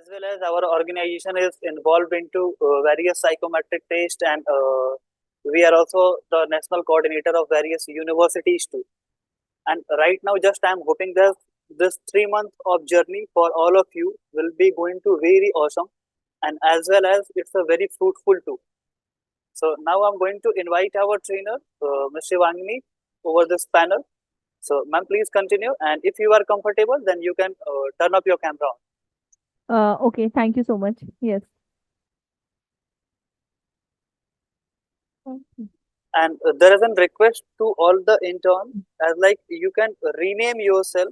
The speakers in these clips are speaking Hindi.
as well as our organization is involved into various psychometric tests, and we are also the national coordinator of various universities too. And right now, just I'm hoping that this 3 months of journey for all of you will be going to very awesome, and as well as it's a very fruitful too. So now I'm going to invite our trainer, Ms. Shivangini, over this panel. So, ma'am, please continue. And if you are comfortable, then you can turn up your camera on. Okay, thank you so much. Yes. And there is a request to all the interns, as like you can rename yourself.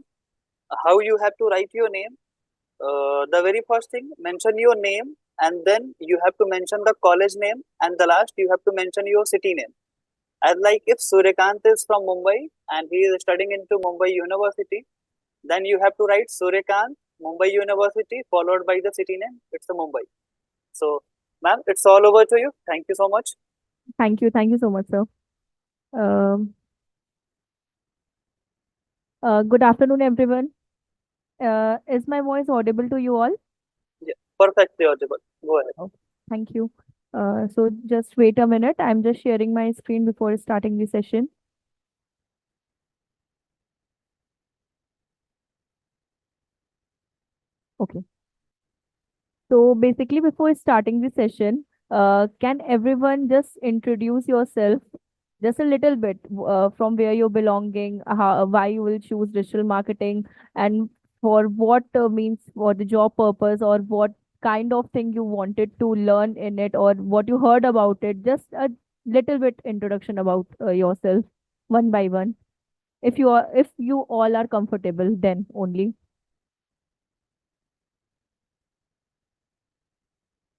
How you have to write your name? The very first thing, mention your name, and then you have to mention the college name, and the last you have to mention your city name. As like if Suryakant is from Mumbai and he is studying into Mumbai University, then you have to write Suryakant, Mumbai University, followed by the city name. It's a Mumbai. So, ma'am, it's all over to you. Thank you so much. Thank you. Thank you so much, sir. Um, Good afternoon, everyone. Is my voice audible to you all? Yeah, perfectly audible. Go ahead. Oh, thank you. So just wait a minute. I'm just sharing my screen before starting the session. Okay. So basically, before starting the session, can everyone just introduce yourself just a little bit from where you're belonging, why you will choose digital marketing, and for what means for the job purpose, or what kind of thing you wanted to learn in it, or what you heard about it. Just a little bit introduction about yourself, one by one. If you all are comfortable, then only.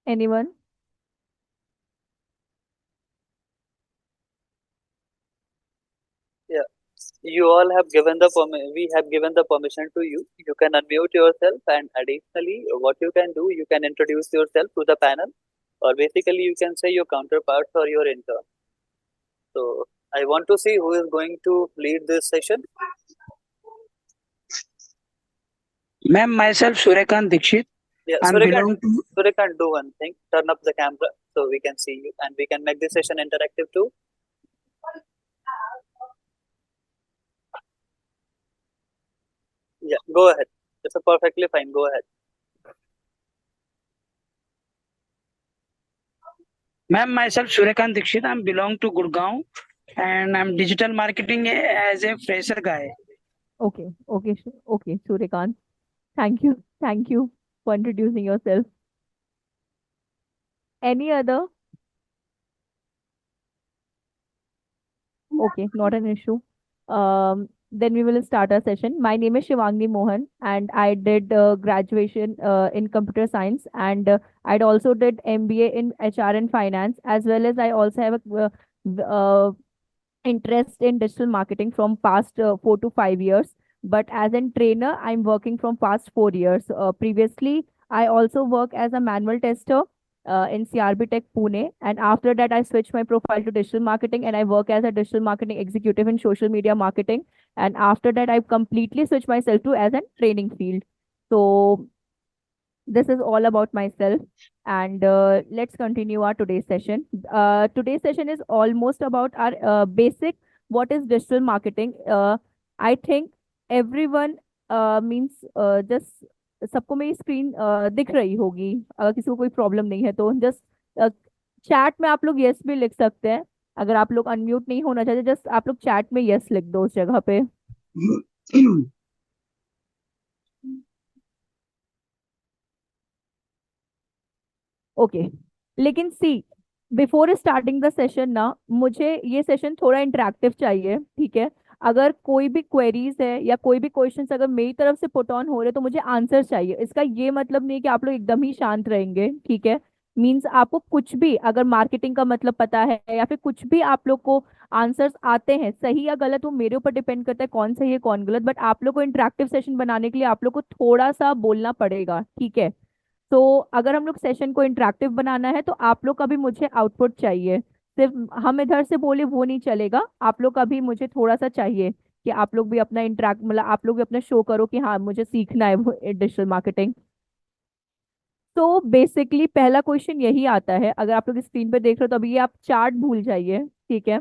Anyone? Yeah, you all have given the we have given the permission to you. You can unmute yourself, and additionally, what you can do, you can introduce yourself to the panel, or basically you can say your counterparts or your intern. So I want to see who is going to lead this session. Ma'am, myself Suryakant Dikshit. Yeah, I'm belong to Suryakant, do one thing. Turn up the camera so we can see you, and we can make this session interactive too. Yeah, go ahead. It's a perfectly fine. Go ahead. Ma'am, myself Suryakant Dikshit. I'm belong to Gurgaon and I'm digital marketing as a fresher guy. Okay, okay, okay, Suryakant. Thank you. Thank you for introducing yourself. Any other? Okay, not an issue. Then we will start our session. My name is Shivangni Mohan, and I did graduation in computer science, and I'd also did MBA in HR and finance, as well as I also have a interest in digital marketing from past 4 to 5 years. But as a trainer, I'm working from past 4 years. Previously, I also work as a manual tester in CRB Tech Pune, and after that, I switched my profile to digital marketing, and I work as a digital marketing executive in social media marketing. And after that, I've completely switched myself to as a training field. So this is all about myself, and let's continue our today's session. Today's session is almost about our basic what is digital marketing. I think everyone means just सबको मेरी स्क्रीन दिख रही होगी, अगर किसी को कोई प्रॉब्लम नहीं है तो जस्ट चैट में आप लोग यस भी लिख सकते हैं। अगर आप लोग अनम्यूट नहीं होना चाहते, जस्ट आप लोग चैट में यस लिख दो उस जगह पे। ओके, लेकिन see before starting the session ना, मुझे ये सेशन थोड़ा इंटरेक्टिव चाहिए, ठीक है? अगर कोई भी क्वेरीज है या कोई भी क्वेश्चंस अगर मेरी तरफ से पुट ऑन हो रहे तो मुझे आंसर चाहिए। इसका ये मतलब नहीं है कि आप लोग एकदम ही शांत रहेंगे, ठीक है? मीन्स आपको कुछ भी अगर मार्केटिंग का मतलब पता है या फिर कुछ भी आप लोग को आंसर्स आते हैं, सही या गलत, वो मेरे ऊपर डिपेंड करता है कौन सही है कौन गलत। बट आप लोग को इंटरेक्टिव सेशन बनाने के लिए आप लोग को थोड़ा सा बोलना पड़ेगा, ठीक है? तो अगर हम लोग सेशन को इंटरेक्टिव बनाना है तो आप लोग का भी मुझे आउटपुट चाहिए। सिर्फ हम इधर से बोले वो नहीं चलेगा, आप लोग का भी मुझे थोड़ा सा चाहिए कि आप लोग भी अपना इंटरेक्ट मतलब आप लोग भी अपना शो करो कि हाँ मुझे सीखना है डिजिटल मार्केटिंग। तो बेसिकली पहला क्वेश्चन यही आता है, अगर आप लोग स्क्रीन पे देख रहे हो तो अभी ये आप चार्ट भूल जाइए, ठीक है।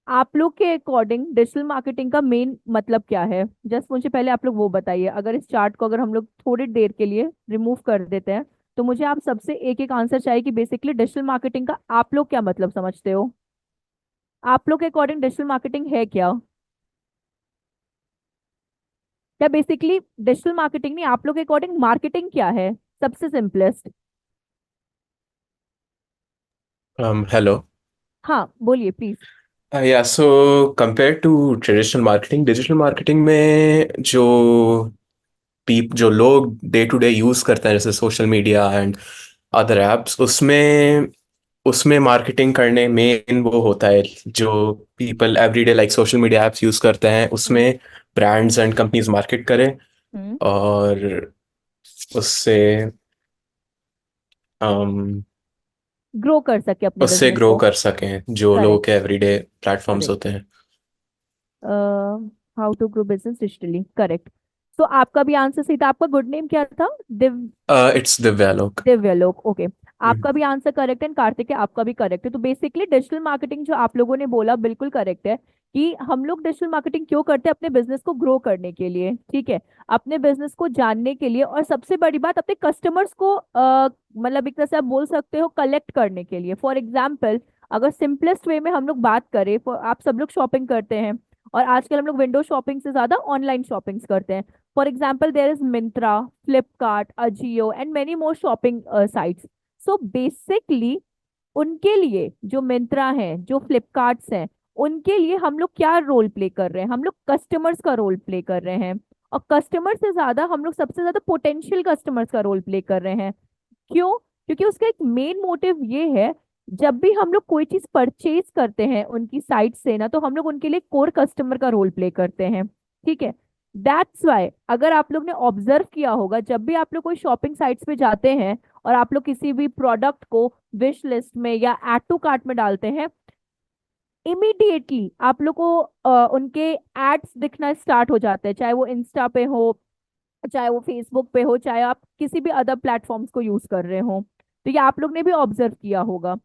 आप लोग के अकॉर्डिंग डिजिटल मार्केटिंग का मेन मतलब क्या है, जस्ट मुझे पहले आप लोग वो बताइए। अगर इस चार्ट को अगर हम लोग थोड़ी देर के लिए रिमूव कर देते हैं, तो मुझे आप सबसे एक एक आंसर चाहिए कि बेसिकली डिजिटल मार्केटिंग का आप लोग क्या मतलब समझते हो। आप लोग के अकॉर्डिंग डिजिटल मार्केटिंग है क्या? क्या बेसिकली डिजिटल मार्केटिंग नहीं, आप लोग के अकॉर्डिंग मार्केटिंग क्या है, सबसे सिंपलेस्ट। Hello. हाँ बोलिए please. Yeah, so compared to traditional marketing, digital marketing में जो लोग डे टू डे यूज करते हैं जैसे social media and other apps, उसमें उसमें मार्केटिंग करने मेन वो होता है जो people everyday like social media apps use करते हैं, हम्म। उसमें ब्रांड्स एंड कंपनीज मार्केट करें हम्म। और उससे um, ग्रो कर सके अपने उससे बिजनेस ग्रो को। कर सकें जो लोगों करेक्ट। के एवरीडे प्लेटफॉर्म्स करेक्ट। होते हैं। How to grow business digitally, correct. तो आपका भी आंसर सही था। आपका गुड नेम क्या था? दिव इट्स दिव्यालोक। दिव्यलोक, ओके। हम्म। आपका भी आंसर करेक्ट है, कार्तिक है आपका भी करेक्ट है। तो बेसिकली डिजिटल मार्केटिंग जो आप लोगों ने बोला बिल्कुल करेक्ट है, कि हम लोग डिजिटल मार्केटिंग क्यों करते हैं, अपने बिजनेस को ग्रो करने के लिए, ठीक है। अपने बिजनेस को जानने के लिए, और सबसे बड़ी बात अपने कस्टमर्स को मतलब एक तरह से आप बोल सकते हो कलेक्ट करने के लिए। फॉर एग्जाम्पल, अगर सिंपलेस्ट वे में हम लोग बात करें, आप सब लोग शॉपिंग करते हैं, और आजकल हम लोग विंडो शॉपिंग से ज्यादा ऑनलाइन शॉपिंग्स करते हैं। For example, there is Myntra, Flipkart, Ajio and many more shopping sites. So basically उनके लिए जो मिंत्रा है, जो फ्लिपकार्ट्स हैं, उनके लिए हम लोग क्या रोल प्ले कर रहे हैं, हम लोग कस्टमर्स का रोल प्ले कर रहे हैं। और कस्टमर से ज्यादा हम लोग सबसे ज्यादा पोटेंशियल कस्टमर्स का रोल प्ले कर रहे हैं। क्यों? क्योंकि उसका एक मेन मोटिव ये है, जब भी हम लोग कोई चीज परचेज करते हैं उनकी साइट से ना, तो हम लोग उनके लिए कोर कस्टमर का रोल प्ले करते हैं, ठीक है। दैट्स वाई अगर आप लोग ने ऑब्जर्व किया होगा, जब भी आप लोग कोई शॉपिंग साइट्स पे जाते हैं और आप लोग किसी भी प्रोडक्ट को विश लिस्ट में या ऐड टू कार्ट में डालते हैं, इमीडिएटली आप लोग को उनके एड्स दिखना स्टार्ट हो जाते हैं, चाहे वो इंस्टा पे हो, चाहे वो फेसबुक पे हो, चाहे आप किसी भी अदर प्लेटफॉर्म्स को यूज कर रहे हो। तो ये आप लोग ने भी ऑब्जर्व किया होगा।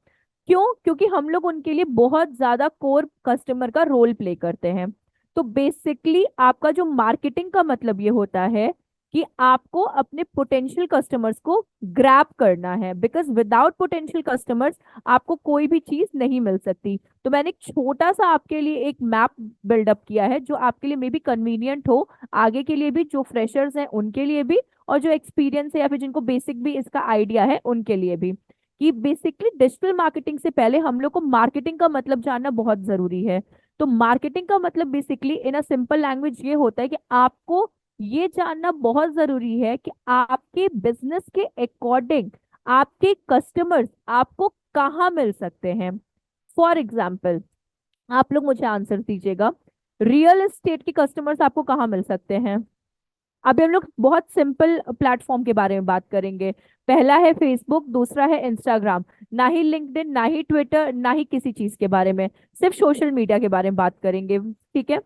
क्यों? क्योंकि हम लोग उनके लिए बहुत ज्यादा कोर कस्टमर का रोल प्ले करते हैं। तो बेसिकली आपका जो मार्केटिंग का मतलब ये होता है कि आपको अपने पोटेंशियल कस्टमर्स को ग्रैब करना है, बिकॉज विदाउट पोटेंशियल कस्टमर्स आपको कोई भी चीज नहीं मिल सकती। तो मैंने एक छोटा सा आपके लिए एक मैप बिल्डअप किया है, जो आपके लिए मे बी कन्वीनियंट हो, आगे के लिए भी, जो फ्रेशर्स हैं उनके लिए भी, और जो एक्सपीरियंस है या फिर जिनको बेसिक भी इसका आइडिया है उनके लिए भी, कि बेसिकली डिजिटल मार्केटिंग से पहले हम लोग को मार्केटिंग का मतलब जानना बहुत जरूरी है। तो मार्केटिंग का मतलब basically in a simple language ये होता है कि आपको ये जानना बहुत जरूरी है कि आपके बिजनेस के अकॉर्डिंग आपके कस्टमर्स आपको कहाँ मिल सकते हैं। फॉर एग्जाम्पल, आप लोग मुझे आंसर दीजिएगा, रियल एस्टेट के कस्टमर्स आपको कहाँ मिल सकते हैं। अभी हम लोग बहुत सिंपल प्लेटफॉर्म के बारे में बात करेंगे। पहला है फेसबुक, दूसरा है इंस्टाग्राम। ना ही लिंक्डइन, ना ही ट्विटर, ना ही किसी चीज के बारे में, सिर्फ सोशल मीडिया के बारे में बात करेंगे, ठीक है।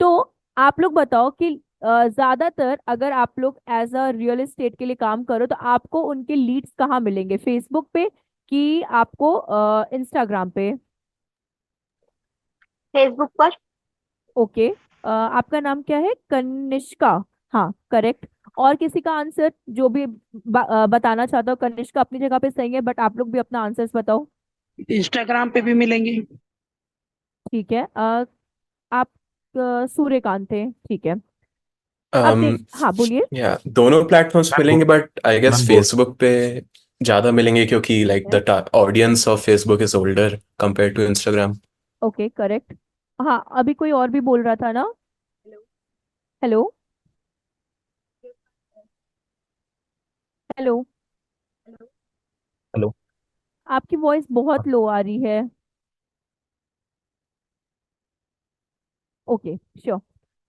तो आप लोग बताओ कि ज्यादातर अगर आप लोग एज अ रियल एस्टेट के लिए काम करो, तो आपको उनके लीड्स कहाँ मिलेंगे, फेसबुक पे कि आपको इंस्टाग्राम पे? फेसबुक पर। ओके। आपका नाम क्या है? कनिष्का। हाँ करेक्ट। और किसी का आंसर जो भी बताना चाहता हो? कनिष्का अपनी जगह पे सही है, बट आप लोग भी अपना आंसर्स बताओ। इंस्टाग्राम पे भी मिलेंगे। ठीक है। आप सूर्यकांत थे, ठीक है। अब देख, um, हाँ बोलिए। या दोनों प्लेटफॉर्म्स मिलेंगे but I guess ma'am both. Facebook पे ज़्यादा मिलेंगे क्योंकि ठीक लाइक है। The audience of Facebook is older compare to Instagram. Okay correct. हाँ अभी कोई और भी बोल रहा था ना? हेलो। हेलो। हेलो। आपकी वॉइस बहुत लो आ रही है। Okay sure.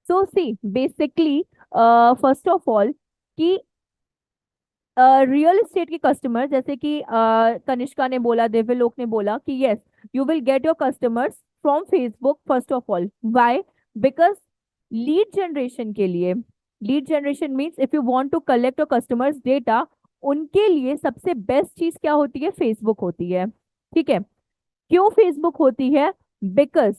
So see basically, first of all, कि रियल एस्टेट के कस्टमर, जैसे कि कनिष्का ने बोला, दिव्यलोक ने बोला कि yes, you will get your customers from Facebook first of all. Why? Because lead generation के लिए, lead generation means if you want to collect your customers data, उनके लिए सबसे बेस्ट चीज क्या होती है? फेसबुक होती है। ठीक है, क्यों फेसबुक होती है? बिकॉज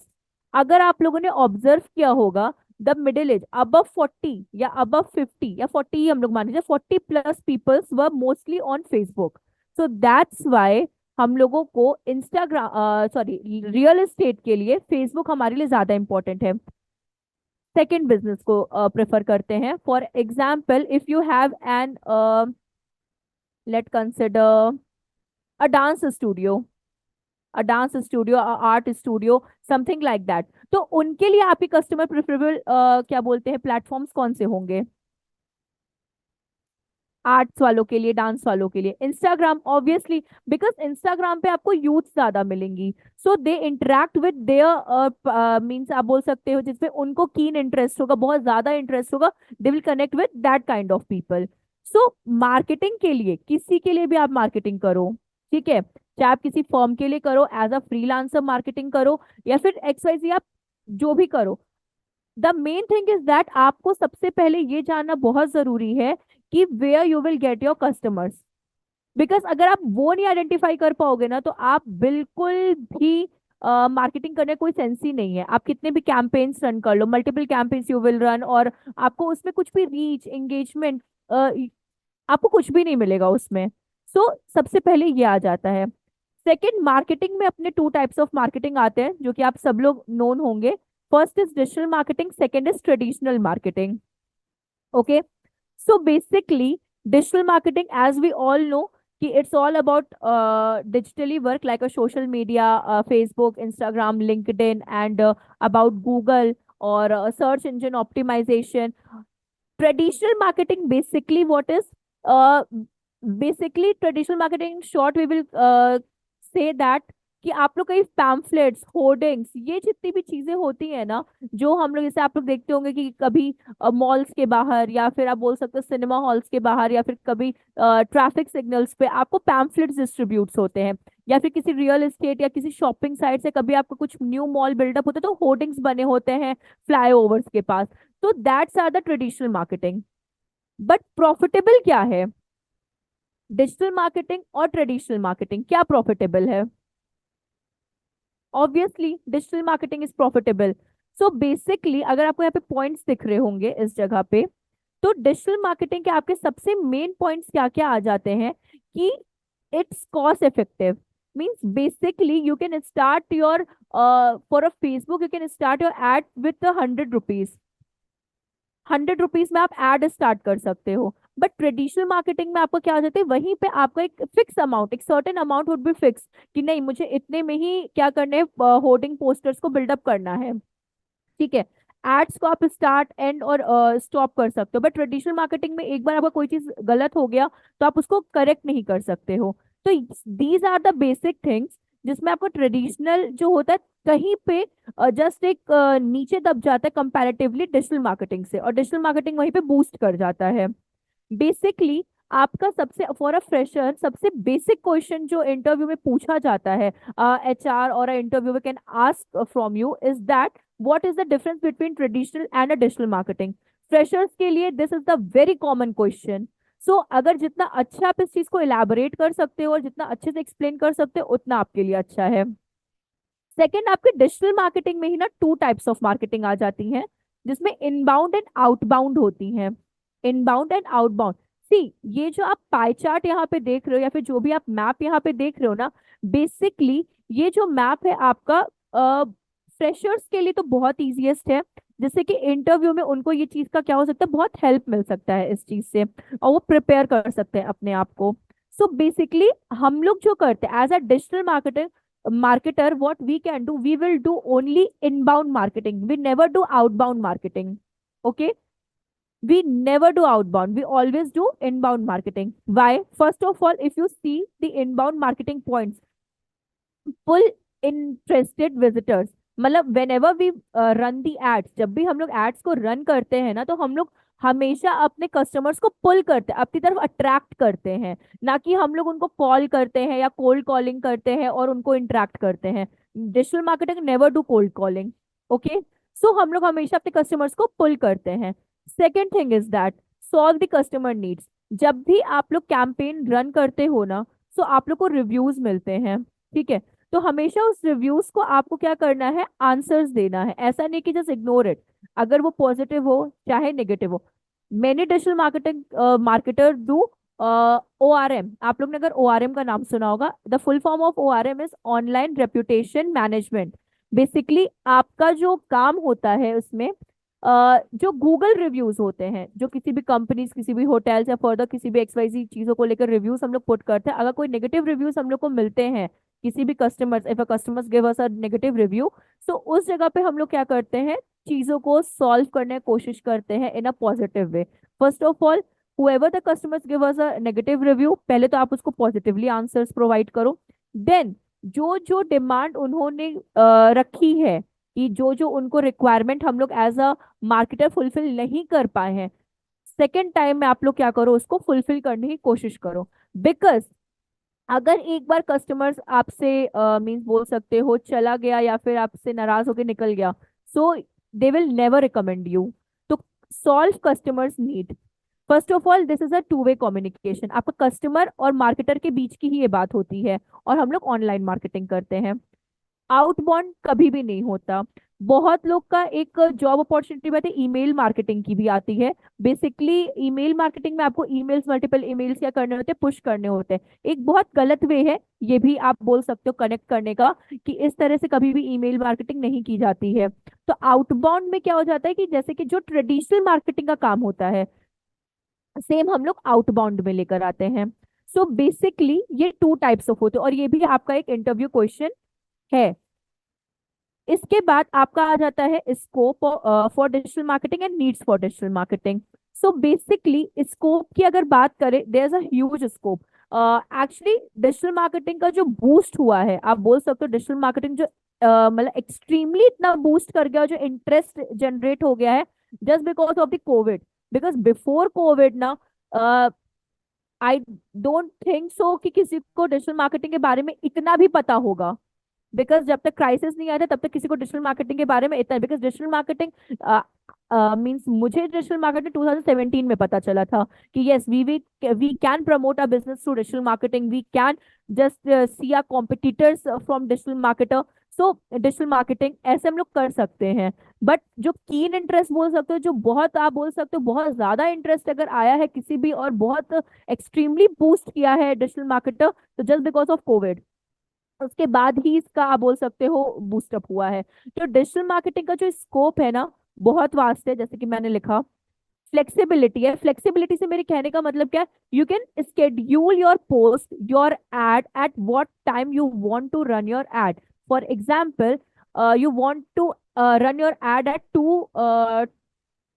अगर आप लोगों ने ऑब्जर्व किया होगा, द मिडिल एज अबव 40 या अबव 50 या 40 ही हम लोग मान लीजिए, 40 plus peoples were mostly on Facebook. So that's why हम लोगों को इंस्टाग्राम सॉरी रियल एस्टेट के लिए फेसबुक हमारे लिए ज्यादा इंपॉर्टेंट है। सेकेंड बिजनेस को प्रेफर करते हैं। For example, if you have an late consider a dance studio, art studio, something like that, तो उनके लिए आपके कस्टमर प्रेफरेबल क्या बोलते हैं, प्लेटफॉर्म्स कौन से होंगे? आर्ट्स वालों के लिए, डांस वालों के लिए इंस्टाग्राम, ऑब्वियसली, बिकॉज इंस्टाग्राम पे आपको यूथ ज्यादा मिलेंगी। So they interact with their means, आप बोल सकते हो जिसपे उनको कीन इंटरेस्ट होगा, बहुत ज्यादा इंटरेस्ट होगा, they will connect with that kind of people. So marketing के लिए, किसी के लिए भी आप मार्केटिंग करो, ठीक है, चाहे आप किसी फर्म के लिए करो, एज अ फ्रीलांसर मार्केटिंग करो, या फिर XYZ आप जो भी करो, the main thing is that आपको सबसे पहले ये जानना बहुत जरूरी है कि where you will get your customers. Because अगर आप वो नहीं आइडेंटिफाई कर पाओगे ना, तो आप बिल्कुल भी मार्केटिंग करने कोई सेंस ही नहीं है। आप कितने भी कैंपेन्स रन कर लो, multiple campaigns you will run, और आपको उसमें कुछ भी रीच, एंगेजमेंट, आपको कुछ भी नहीं मिलेगा उसमें। सो सबसे पहले ये आ जाता है। सेकेंड, मार्केटिंग में अपने टू टाइप्स ऑफ मार्केटिंग आते हैं जो कि आप सब लोग नोन होंगे। First is digital marketing, second is traditional marketing. Okay, so basically digital marketing, as we all know, it's all about digitally work like a social media, Facebook, Instagram, LinkedIn, and about Google, or search engine optimization. Traditional marketing, basically what is, uh, basically traditional marketing in short, we will say that कि आप लोग कई पैम्फलेट्स, होर्डिंग्स, ये जितनी भी चीजें होती है ना, जो हम लोग, जैसे आप लोग देखते होंगे कि कभी मॉल्स के बाहर, या फिर आप बोल सकते हो सिनेमा हॉल्स के बाहर, या फिर कभी ट्रैफिक सिग्नल्स पे आपको पैम्फलेट्स डिस्ट्रीब्यूट्स होते हैं, या फिर किसी रियल एस्टेट या किसी शॉपिंग साइट से कभी आपको कुछ न्यू मॉल बिल्डअप होता है तो होर्डिंग्स बने होते हैं फ्लाईओवर्स के पास। तो that's are the traditional marketing. But profitable क्या है? डिजिटल मार्केटिंग और ट्रेडिशनल मार्केटिंग क्या प्रॉफिटेबल है? Obviously digital marketing is profitable. So basically अगर आपको यहाँ पे पॉइंट्स दिख रहे होंगे इस जगह पे, तो डिजिटल मार्केटिंग के आपके सबसे मेन पॉइंट्स क्या क्या आ जाते हैं कि it's cost effective. Means basically you can start your for a Facebook, you can start your add with 100 rupees. 100 rupees में आप एड स्टार्ट कर सकते हो। बट ट्रेडिशनल मार्केटिंग में आपको क्या हो जाता है, वहीं पे आपका एक फिक्स अमाउंट, एक certain amount would be fix, कि नहीं मुझे इतने में ही क्या करना है, होर्डिंग पोस्टर्स को बिल्डअप करना है। ठीक है, एड्स को आप स्टार्ट, एंड और स्टॉप कर सकते हो। बट ट्रेडिशनल मार्केटिंग में एक बार आपका कोई चीज गलत हो गया तो आप उसको करेक्ट नहीं कर सकते हो। तो these are the basic things जिसमें आपको ट्रेडिशनल जो होता है कहीं पे जस्ट एक नीचे दब जाता है कंपैरेटिवली डिजिटल मार्केटिंग से, और डिजिटल मार्केटिंग वहीं पे बूस्ट कर जाता है। बेसिकली आपका सबसे, फॉर अ फ्रेशर, सबसे बेसिक क्वेश्चन जो इंटरव्यू में पूछा जाता है, HR और interviewer can ask from you, is that what is the difference between traditional and a digital marketing. Freshers के लिए this is the very common question. So अगर जितना अच्छा आप इस चीज को इलेबोरेट कर सकते हो और जितना अच्छे से एक्सप्लेन कर सकते हो उतना आपके लिए अच्छा है। सेकेंड, आपके डिजिटल मार्केटिंग में ही ना टू टाइप्स ऑफ मार्केटिंग आ जाती हैं, जिसमें इनबाउंड एंड आउटबाउंड होती हैं। इनबाउंड एंड आउटबाउंड, सी ये जो आप पाई चार्ट यहाँ पे देख रहे हो, या फिर जो भी आप मैप यहाँ पे देख रहे हो ना, बेसिकली ये जो मैप है आपका फ्रेशर्स के लिए तो बहुत ईजीएस्ट है, जिससे कि इंटरव्यू में उनको ये चीज का क्या हो सकता है, बहुत हेल्प मिल सकता है इस चीज से, और वो प्रिपेयर कर सकते हैं अपने आप को। सो बेसिकली हम लोग जो करते हैं as a digital marketer, what we can do, we will do only inbound marketing, we never do outbound marketing. Okay, we never do outbound, we always do inbound marketing. Why? First of all, if you see the inbound marketing points, pull interested visitors, मतलब whenever we run the ads, जब भी हम लोग एड्स को रन करते हैं ना, तो हम लोग हमेशा अपने कस्टमर्स को पुल करते हैं, अपनी तरफ अट्रैक्ट करते हैं, ना कि हम लोग उनको कॉल करते हैं या कोल्ड कॉलिंग करते हैं और उनको इंटरेक्ट करते हैं। Digital marketing never do cold calling. Okay, so हम लोग हमेशा अपने कस्टमर्स को पुल करते हैं। Second thing is that solve the customer needs. जब भी आप लोग कैंपेन रन करते हो ना, तो आप लोग को रिव्यूज मिलते हैं, ठीक है। तो हमेशा उस रिव्यूज को आपको क्या करना है, आंसर्स देना है। ऐसा नहीं कि जस्ट इग्नोर इट, अगर वो पॉजिटिव हो चाहे नेगेटिव हो। Many digital marketing marketer do ORM। आप लोग ने अगर ORM का नाम सुना होगा, the full form of ORM is online reputation management. Basically आपका जो काम होता है उसमें जो गूगल रिव्यूज होते हैं, जो किसी भी कंपनीज, किसी भी होटल्स या फर्दर किसी भी XYZ चीजों को लेकर रिव्यूज हम लोग पुट करते हैं, अगर कोई नेगेटिव रिव्यूज हम लोग को मिलते हैं किसी भी customers, if a customers give us a negative review, तो उस जगह पे हम लोग क्या करते हैं, चीजों को सॉल्व करने की कोशिश करते हैं in a positive way. First of all, whoever the customers give us a negative review, पहले तो आप उसको पॉजिटिवली आंसर्स प्रोवाइड करो। देन जो जो डिमांड उन्होंने रखी है, कि जो जो उनको रिक्वायरमेंट हम लोग एज अ मार्केटर फुलफिल नहीं कर पाए हैं, सेकेंड टाइम में आप लोग क्या करो, उसको फुलफिल करने की कोशिश करो। बिकॉज अगर एक बार कस्टमर्स आपसे मीन्स बोल सकते हो चला गया या फिर आपसे नाराज होकर निकल गया, so they will never recommend you. तो solve customers need. First of all, this is a two way communication, आपका कस्टमर और मार्केटर के बीच की ही ये बात होती है, और हम लोग ऑनलाइन मार्केटिंग करते हैं। आउटबाउंड कभी भी नहीं होता। बहुत लोग का एक जॉब अपॉर्चुनिटी बात है, ईमेल मार्केटिंग की भी आती है। बेसिकली ईमेल मार्केटिंग में आपको ईमेल्स, मल्टीपल ईमेल्स क्या करने होते हैं, पुश करने होते हैं। एक बहुत गलत वे है, ये भी आप बोल सकते हो कनेक्ट करने का, कि इस तरह से कभी भी ईमेल मार्केटिंग नहीं की जाती है। तो आउटबाउंड में क्या हो जाता है कि जैसे कि जो ट्रेडिशनल मार्केटिंग का काम होता है, सेम हम लोग आउटबाउंड में लेकर आते हैं। सो बेसिकली ये टू टाइप्स ऑफ होते हैं, और ये भी आपका एक इंटरव्यू क्वेश्चन है। इसके बाद आपका आ जाता है scope for digital marketing and needs for digital marketing. So basically scope की अगर बात करें, there is a huge scope. Actually digital marketing का जो बूस्ट हुआ है, आप बोल सकते हो डिजिटल मार्केटिंग जो मतलब एक्सट्रीमली इतना बूस्ट कर गया, जो इंटरेस्ट जनरेट हो गया है, just because of the Covid. Because before Covid ना, आई डोंट थिंक सो कि किसी को डिजिटल मार्केटिंग के बारे में इतना भी पता होगा। बिकॉज जब तक क्राइसिस नहीं आया था, तब तक किसी को डिजिटल मार्केटिंग के बारे में इतना, बिकॉज डिजिटल मार्केटिंग मींस मुझे डिजिटल मार्केटिंग 2017 में पता चला था कि yes we can promote a business through digital marketing, we can just see our competitors from digital marketer. So digital marketing ऐसे हम लोग कर सकते हैं। बट जो कीन इंटरेस्ट बोल सकते हो, जो बहुत आप बोल सकते हो बहुत ज्यादा इंटरेस्ट अगर आया है किसी भी, और बहुत एक्सट्रीमली बूस्ट किया है डिजिटल मार्केटर, तो जस्ट बिकॉज ऑफ कोविड, उसके बाद ही इसका आप बोल सकते हो बूस्टअप हुआ है। तो डिजिटल मार्केटिंग का जो स्कोप है ना, बहुत वास्ट है। जैसे कि मैंने लिखा, फ्लेक्सिबिलिटी है। फ्लेक्सिबिलिटी से मेरे कहने का मतलब क्या है, you can schedule your post, your ad at what time you want to run your ad. For example, you want to run your ad at 2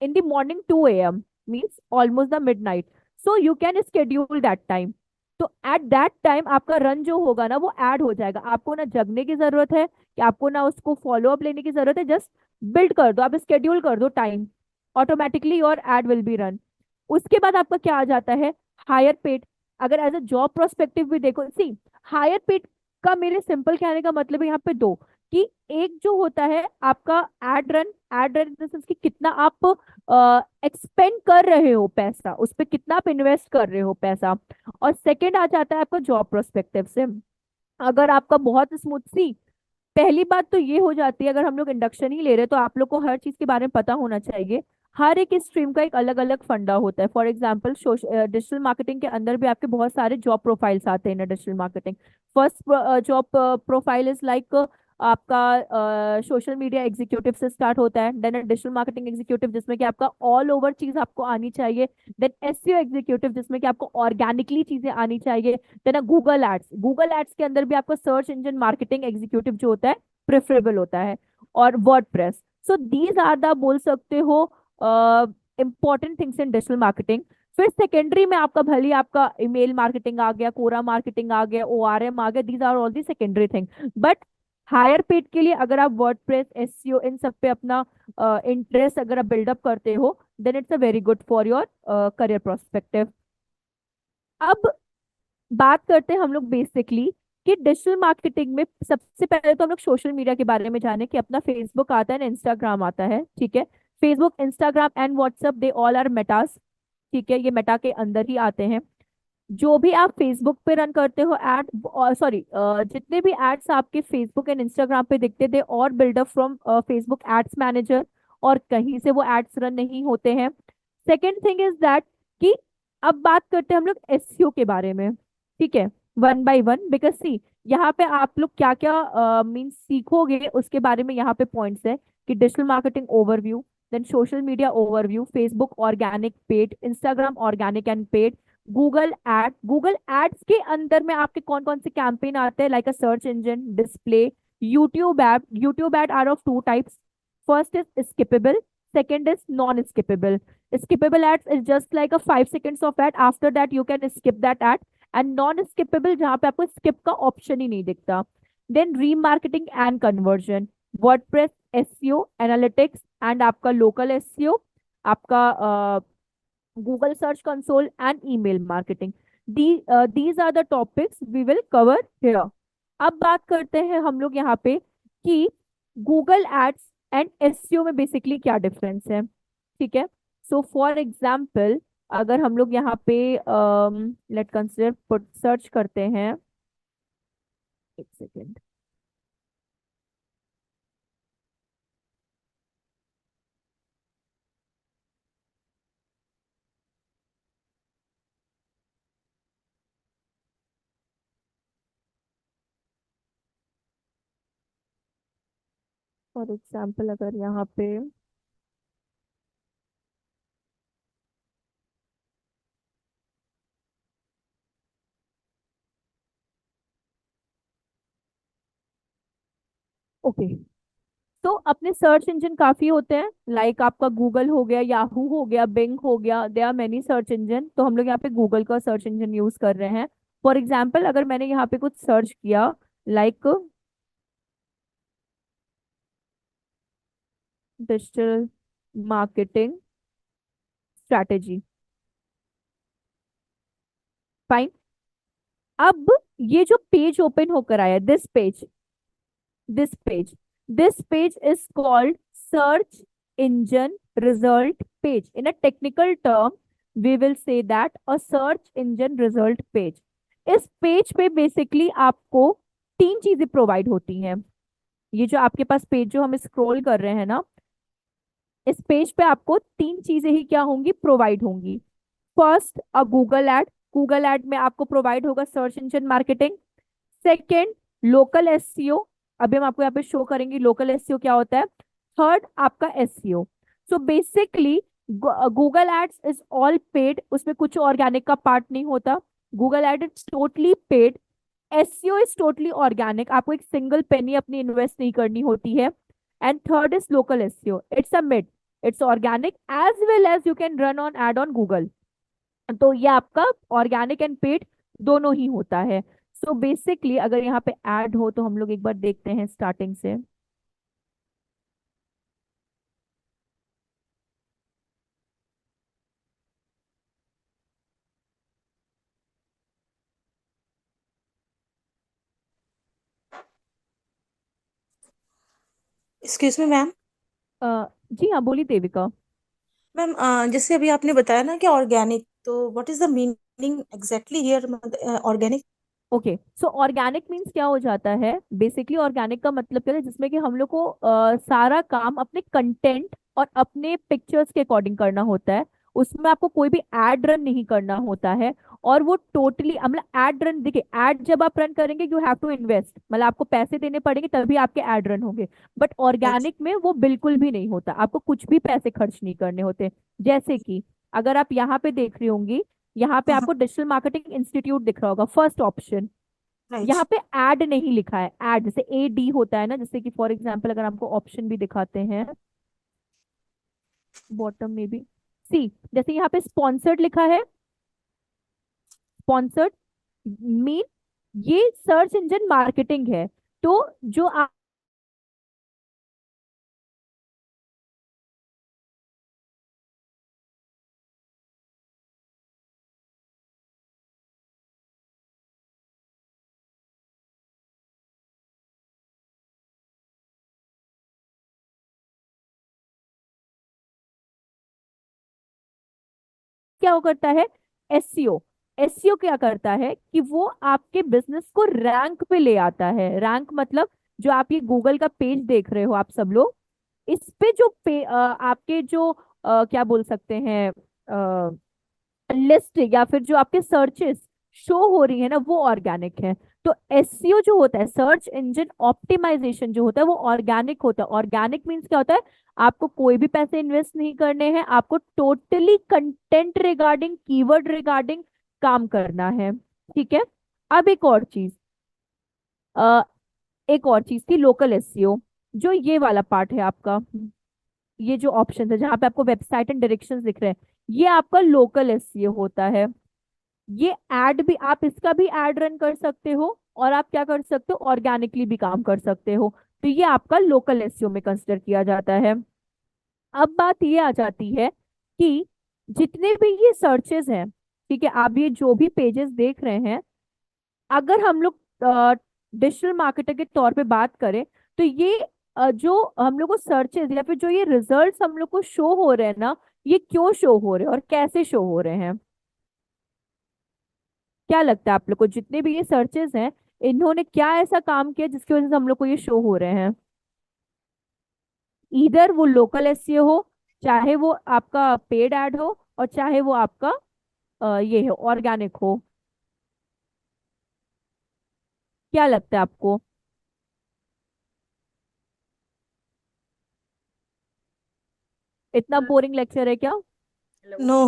in the morning, 2 a.m. means almost the midnight. So you can schedule that time. तो एट दैट टाइम आपका रन जो होगा ना, वो ऐड हो जाएगा। आपको ना जगने की जरूरत है, कि आपको ना उसको फॉलो अप लेने की जरूरत है, जस्ट बिल्ड कर दो, आप स्केड्यूल कर दो time, automatically your add will be run. उसके बाद आपका क्या आ जाता है, हायर पेड। अगर एज अ जॉब प्रोस्पेक्टिव भी देखो, सी हायर पेड का मेरे सिंपल कहने का मतलब है यहाँ पे दो, कि एक जो होता है आपका ad run in the sense कि कितना आप एक्सपेंड कर रहे हो पैसा, उस पर कितना आप इन्वेस्ट कर रहे हो पैसा। और सेकंड आ जाता है आपका जॉब प्रोस्पेक्टिव से। अगर आपका बहुत स्मूथ, सी पहली बात तो ये हो जाती है, अगर हम लोग इंडक्शन ही ले रहे हैं तो आप लोग को हर चीज के बारे में पता होना चाहिए। हर एक स्ट्रीम का एक अलग अलग फंडा होता है। फॉर एग्जाम्पल, डिजिटल मार्केटिंग के अंदर भी आपके बहुत सारे जॉब प्रोफाइल्स आते हैं ना digital marketing. First job profile is like आपका सोशल मीडिया एग्जीक्यूटिव से स्टार्ट होता है, देन डिजिटल मार्केटिंग एग्जीक्यूटिव जिसमें कि आपका ऑल ओवर चीज आपको आनी चाहिए, देन एसईओ एग्जीक्यूटिव जिसमें कि आपको ऑर्गेनिकली चीजें आनी चाहिए, देन गूगल एड्स के अंदर भी आपको सर्च इंजन मार्केटिंग एग्जीक्यूटिव जो होता है प्रेफरेबल होता है, और WordPress. So these are the बोल सकते हो important things in digital marketing. फिर सेकेंडरी में आपका भले ही आपका ईमेल मार्केटिंग आ गया, कोरा मार्केटिंग आ गया, ORM आ गया, these are all the secondary thing. But higher paid के लिए अगर आप वर्डप्रेस, एसईओ, इन सब पे अपना इंटरेस्ट अगर आप बिल्डअप करते हो, then it's a very good for your career prospective. अब बात करते हैं हम लोग बेसिकली कि डिजिटल मार्केटिंग में सबसे पहले तो हम लोग सोशल मीडिया के बारे में जाने, कि अपना फेसबुक आता है, इंस्टाग्राम आता है, ठीक है। Facebook, Instagram and WhatsApp, they all are Meta's, ठीक है, ये मेटा के अंदर ही आते हैं। जो भी आप फेसबुक पे रन करते हो एड, सॉरी, जितने भी एड्स आपके फेसबुक एंड इंस्टाग्राम पे दिखते थे और build up from Facebook ads manager, और कहीं से वो एड्स रन नहीं होते हैं। सेकेंड थिंग इज दैट कि अब बात करते हैं हम लोग एसईओ के बारे में, ठीक है, वन बाय वन। बिकॉज सी, यहाँ पे आप लोग क्या क्या मीन्स सीखोगे उसके बारे में यहाँ पे पॉइंट्स है कि digital marketing overview, then social media overview, Facebook organic paid, Instagram organic and paid, Google ad. Google ads के अंदर में आपके कौन कौन से कैंपेन आते हैं, like a search engine, display, YouTube app. YouTube ad are of two types, first is skippable, second is non-skippable. Skippable ads is just like a 5 seconds of ad. After that, you can skip that ad. And non-skippable जहाँ पे आपको skip का option ही नहीं दिखता. Then remarketing and conversion, WordPress, SEO, analytics and आपका local SEO, आपका Google Search Console and email marketing. These are the topics we will cover here. अब बात करते हैं हम लोग यहाँ पे कि गूगल एड्स एंड एसईओ में बेसिकली क्या डिफरेंस है, ठीक है। सो फॉर एग्जाम्पल, अगर हम लोग यहाँ पे लेट कंसिडर पुट सर्च करते हैं, एक सेकेंड, फॉर एग्जाम्पल अगर यहाँ पे ओके, तो अपने सर्च इंजन काफी होते हैं, लाइक आपका गूगल हो गया, याहू हो गया, बिंग हो गया, they are many search engine. तो हम लोग यहाँ पे गूगल का सर्च इंजन यूज कर रहे हैं। फॉर एग्जाम्पल अगर मैंने यहाँ पे कुछ सर्च किया, like digital marketing strategy, fine. अब ये जो पेज ओपन होकर आया, this page is called search engine result page. In a technical term we will say that a search engine result page. इस पेज पे बेसिकली आपको तीन चीजें प्रोवाइड होती हैं। ये जो आपके पास पेज जो हम स्क्रॉल कर रहे हैं ना, इस पेज पे आपको तीन चीजें ही क्या होंगी, प्रोवाइड होंगी। फर्स्ट, अ गूगल एड। गूगल एड में आपको प्रोवाइड होगा search engine marketing. Second, local SEO. अभी हम आपको यहाँ पे शो करेंगे लोकल एसईओ क्या होता है। थर्ड, आपका SEO. So basically Google ads is all paid, उसमें कुछ ऑर्गेनिक का पार्ट नहीं होता। Google ad is totally paid. SEO is totally organic, आपको एक सिंगल पेनी अपनी इन्वेस्ट नहीं करनी होती है। And third is local SEO, it's a mid, it's organic as well as you can run on ad on Google. तो ये आपका ऑर्गेनिक एंड पेड दोनों ही होता है। सो बेसिकली अगर यहाँ पे ऐड हो तो हम लोग एक बार देखते हैं स्टार्टिंग से। Excuse me ma'am. जी हाँ, बोली देविका। मैम, जैसे अभी आपने बताया ना कि ऑर्गेनिक, तो what is the meaning exactly here organic? Okay, so organic means क्या हो जाता है, बेसिकली ऑर्गेनिक का मतलब क्या है, जिसमें कि हम लोग को सारा काम अपने कंटेंट और अपने पिक्चर्स के अकॉर्डिंग करना होता है। उसमें आपको कोई भी एड रन नहीं करना होता है। और वो टोटली मतलब एड रन, देखिए एड जब आप रन करेंगे यू हैव टू इन्वेस्ट, मतलब आपको पैसे देने पड़ेंगे तभी आपके एड रन होंगे। बट अच्छा। ऑर्गेनिक में वो बिल्कुल भी नहीं होता, आपको कुछ भी पैसे खर्च नहीं करने होते। जैसे कि अगर आप यहाँ पे देख रही होंगी, यहाँ पे आपको डिजिटल मार्केटिंग इंस्टीट्यूट दिख रहा होगा, फर्स्ट ऑप्शन। राइट। यहाँ पे ऐड नहीं लिखा है, ऐड जैसे ए डी होता है ना, जैसे कि फॉर एग्जांपल अगर आपको ऑप्शन भी दिखाते हैं बॉटम में भी, सी जैसे यहाँ पे स्पॉन्सर्ड लिखा है, स्पॉन्सर्ड मीन ये सर्च इंजन मार्केटिंग है। तो जो क्या करता है? एसईओ। एसईओ क्या करता है कि वो आपके बिजनेस को रैंक पे ले आता है। रैंक मतलब जो आप ये गूगल का पेज देख रहे हो आप सब लोग, इस पे जो आपके जो क्या बोल सकते हैं लिस्ट या फिर जो आपके सर्चेस शो हो रही है ना, वो ऑर्गेनिक है। तो एसईओ जो होता है, सर्च इंजन ऑप्टिमाइजेशन जो होता है, वो ऑर्गेनिक होता है। ऑर्गेनिक मीन्स क्या होता है? आपको कोई भी पैसे इन्वेस्ट नहीं करने हैं, आपको totally content regarding, keyword regarding काम करना है। ठीक है। अब अ, एक और चीज थी लोकल एसईओ, जो ये वाला पार्ट है आपका। ये जो ऑप्शन है जहाँ पे आपको वेबसाइट एंड डायरेक्शंस दिख रहे हैं, ये आपका लोकल एसईओ होता है। ये ऐड भी, आप इसका भी ऐड रन कर सकते हो और आप क्या कर सकते हो, ऑर्गेनिकली भी काम कर सकते हो। तो ये आपका लोकल एसईओ में कंसिडर किया जाता है। अब बात ये आ जाती है कि जितने भी ये सर्चेस हैं, ठीक है, आप ये जो भी पेजेस देख रहे हैं, अगर हम लोग डिजिटल मार्केटर के तौर पे बात करें, तो ये जो हम लोग को सर्चेस या फिर जो ये रिजल्ट्स हम लोग को शो हो रहे हैं ना, ये क्यों शो हो रहे हैं और कैसे शो हो रहे हैं? क्या लगता है आप लोग को, जितने भी ये सर्चेस हैं, इन्होंने क्या ऐसा काम किया जिसकी वजह से हम लोग को ये शो हो रहे हैं? इधर वो लोकल एसईओ हो, चाहे वो आपका पेड ऐड हो, और चाहे वो आपका ये है ऑर्गेनिक हो। क्या लगता है आपको? इतना बोरिंग लेक्चर है क्या? No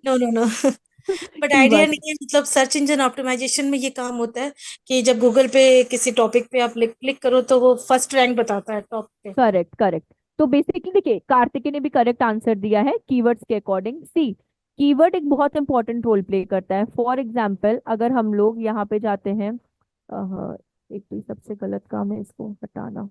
no no no but की आइडिया बात। नहीं है, मतलब सर्च इंजन ऑप्टिमाइजेशन में ये काम होता है कि जब गूगल पे किसी टॉपिक पे आप क्लिक करो तो वो फर्स्ट रैंक बताता है टॉप पे। Correct correct. तो बेसिकली देखिए, कार्तिकी ने भी करेक्ट आंसर दिया है कीवर्ड्स के अकॉर्डिंग। सी, कीवर्ड एक बहुत इंपॉर्टेंट रोल प्ले करता है। फॉर एग्जाम्पल, अगर हम लोग यहाँ पे जाते हैं, एक तो ये सबसे गलत काम है, इसको हटाना।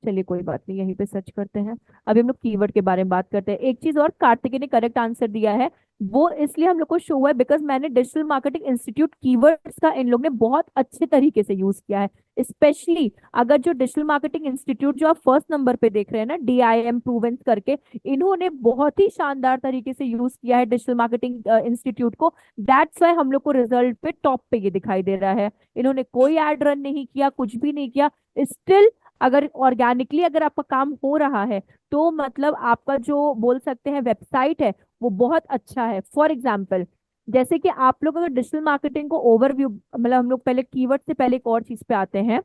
चलिए कोई बात नहीं, यहीं पे सर्च करते हैं। अभी हम लोग कीवर्ड के बारे में बात करते हैं। एक चीज और, कार्तिकी ने करेक्ट आंसर दिया है, वो इसलिए हम लोग को शो हुआ है बिकॉज मैंने डिजिटल मार्केटिंग इंस्टीट्यूट कीवर्ड्स का इन लोग ने बहुत अच्छे तरीके से यूज किया है। स्पेशली अगर जो डिजिटल मार्केटिंग इंस्टीट्यूट जो आप फर्स्ट नंबर पे देख रहे हैं ना, DIM प्रूवेंस करके, इन्होंने बहुत ही शानदार तरीके से यूज किया है डिजिटल मार्केटिंग इंस्टीट्यूट को। दैट्स वाई हम लोग को रिजल्ट पे टॉप पे ये दिखाई दे रहा है। इन्होंने कोई एड रन नहीं किया, कुछ भी नहीं किया। स्टिल अगर ऑर्गेनिकली अगर आपका काम हो रहा है, तो मतलब आपका जो बोल सकते हैं वेबसाइट है, वो बहुत अच्छा है। फॉर एग्जाम्पल, जैसे कि आप लोग अगर डिजिटल मार्केटिंग को ओवरव्यू, मतलब हम लोग पहले कीवर्ड से पहले एक और चीज पे आते हैं,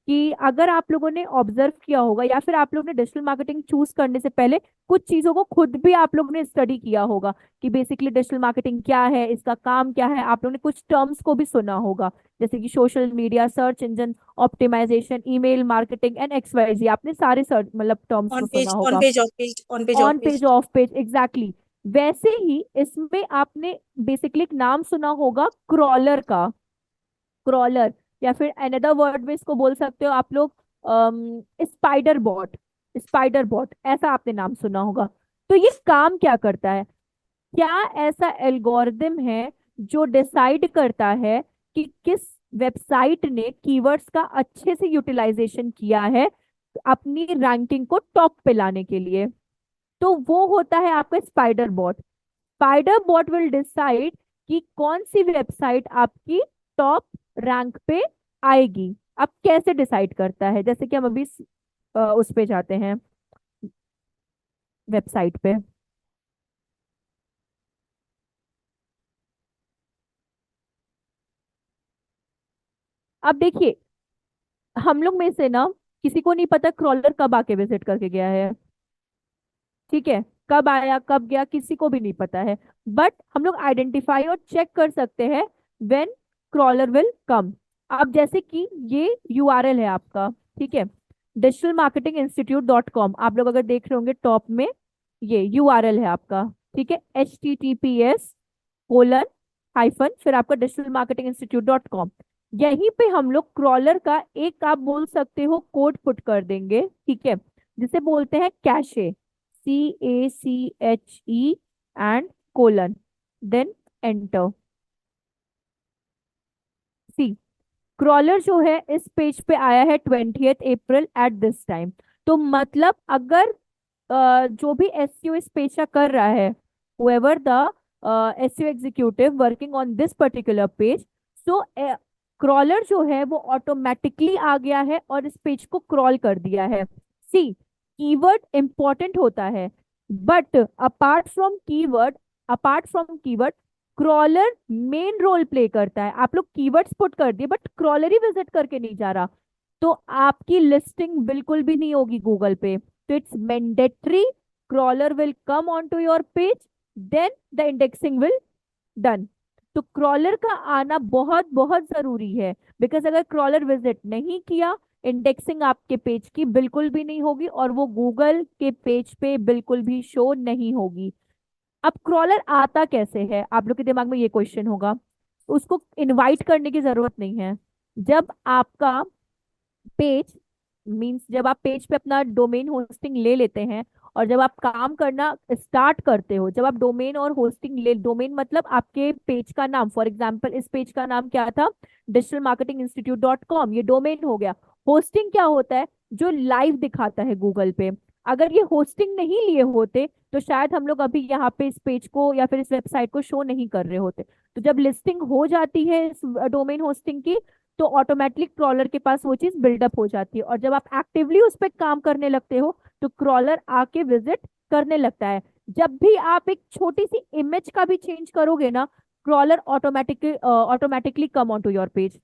कि अगर आप लोगों ने ऑब्जर्व किया होगा या फिर आप लोगों ने डिजिटल मार्केटिंग चूज करने से पहले कुछ चीजों को खुद भी आप लोगों ने स्टडी किया होगा कि बेसिकली डिजिटल मार्केटिंग क्या है, इसका काम क्या है। आप लोगों ने कुछ टर्म्स को भी सुना होगा, जैसे कि social media, search engine optimization, email marketing and XYZ। आपने सारे सर्च मतलब टर्म्स को ऑन सुना पेज, ऑन होगा। Page, off page, on page, off on page. Page, off page, exactly. वैसे ही इसमें आपने बेसिकली एक नाम सुना होगा क्रॉलर का। क्रॉलर, या फिर अनदर वर्ड में इसको बोल सकते हो आप लोग स्पाइडर बॉट। स्पाइडर बॉट ऐसा आपने नाम सुना होगा। तो ये काम क्या करता है? क्या ऐसा एल्गोरिदम है जो डिसाइड करता है कि किस वेबसाइट ने कीवर्ड्स का अच्छे से यूटिलाइजेशन किया है अपनी रैंकिंग को टॉप पे लाने के लिए? तो वो होता है आपका spider bot. Spider bot will decide कि कौन सी वेबसाइट आपकी टॉप रैंक पे आएगी। अब कैसे डिसाइड करता है? जैसे कि हम अभी उस पे जाते हैं, वेबसाइट पे। अब देखिए, हम लोग में से ना किसी को नहीं पता क्रॉलर कब आके विजिट करके गया है। ठीक है, कब आया कब गया किसी को भी नहीं पता है। बट हम लोग आइडेंटिफाई और चेक कर सकते हैं व्हेन क्रॉलर विल कम। अब जैसे कि ये URL है आपका, ठीक है, digitalmarketinginstitute.com। आप लोग अगर देख रहे होंगे टॉप में, ये URL है आपका। ठीक है, https:// फिर आपका digitalmarketinginstitute.com। यहीं पे हम लोग क्रॉलर का एक आप बोल सकते हो कोड पुट कर देंगे, ठीक है, जिसे बोलते हैं cache, CACHE and colon, then enter. See, crawler जो है इस पेज पे आया है 20th April at this time. तो मतलब अगर जो भी एसईओ इस पेशा कर रहा है, whoever the SEO executive working on this particular page, so crawler जो है वो ऑटोमेटिकली आ गया है और इस पेज को क्रॉल कर दिया है। सी, कीवर्ड इंपॉर्टेंट होता है, but apart from keyword crawler main role play करता है। आप लोग कीवर्ड्स पुट कर दिए बट क्रॉलर ही विजिट करके नहीं जा रहा, तो आपकी लिस्टिंग बिल्कुल भी नहीं होगी गूगल पे। तो it's mandatory, crawler will come onto your page, then the indexing will done। तो क्रॉलर का आना बहुत बहुत जरूरी है, बिकॉज अगर क्रॉलर विजिट नहीं किया, इंडेक्सिंग आपके पेज की बिल्कुल भी नहीं होगी और वो गूगल के पेज पे बिल्कुल भी शो नहीं होगी। अब क्रॉलर आता कैसे है, आप लोग के दिमाग में ये क्वेश्चन होगा। उसको इनवाइट करने की जरूरत नहीं है। जब आपका पेज मींस जब आप पेज पे अपना डोमेन होस्टिंग ले लेते हैं और जब आप काम करना स्टार्ट करते हो, जब आप डोमेन और होस्टिंग ले, डोमेन मतलब आपके पेज का नाम, फॉर एग्जांपल इस पेज का नाम क्या था, digitalmarketinginstitute.com, ये डोमेन हो गया। होस्टिंग क्या होता है, जो लाइव दिखाता है गूगल पे। अगर ये होस्टिंग नहीं लिए होते तो शायद हम लोग अभी यहाँ पे इस पेज को या फिर इस वेबसाइट को शो नहीं कर रहे होते। तो जब लिस्टिंग हो जाती है इस डोमेन होस्टिंग की, तो ऑटोमेटिक क्रॉलर के पास वो चीज बिल्डअप हो जाती है, और जब आप एक्टिवली उस पर काम करने लगते हो तो क्रॉलर आके विजिट करने लगता है। जब भी आप एक छोटी सी इमेज का भी चेंज करोगे ना, crawler automatically come on to your page.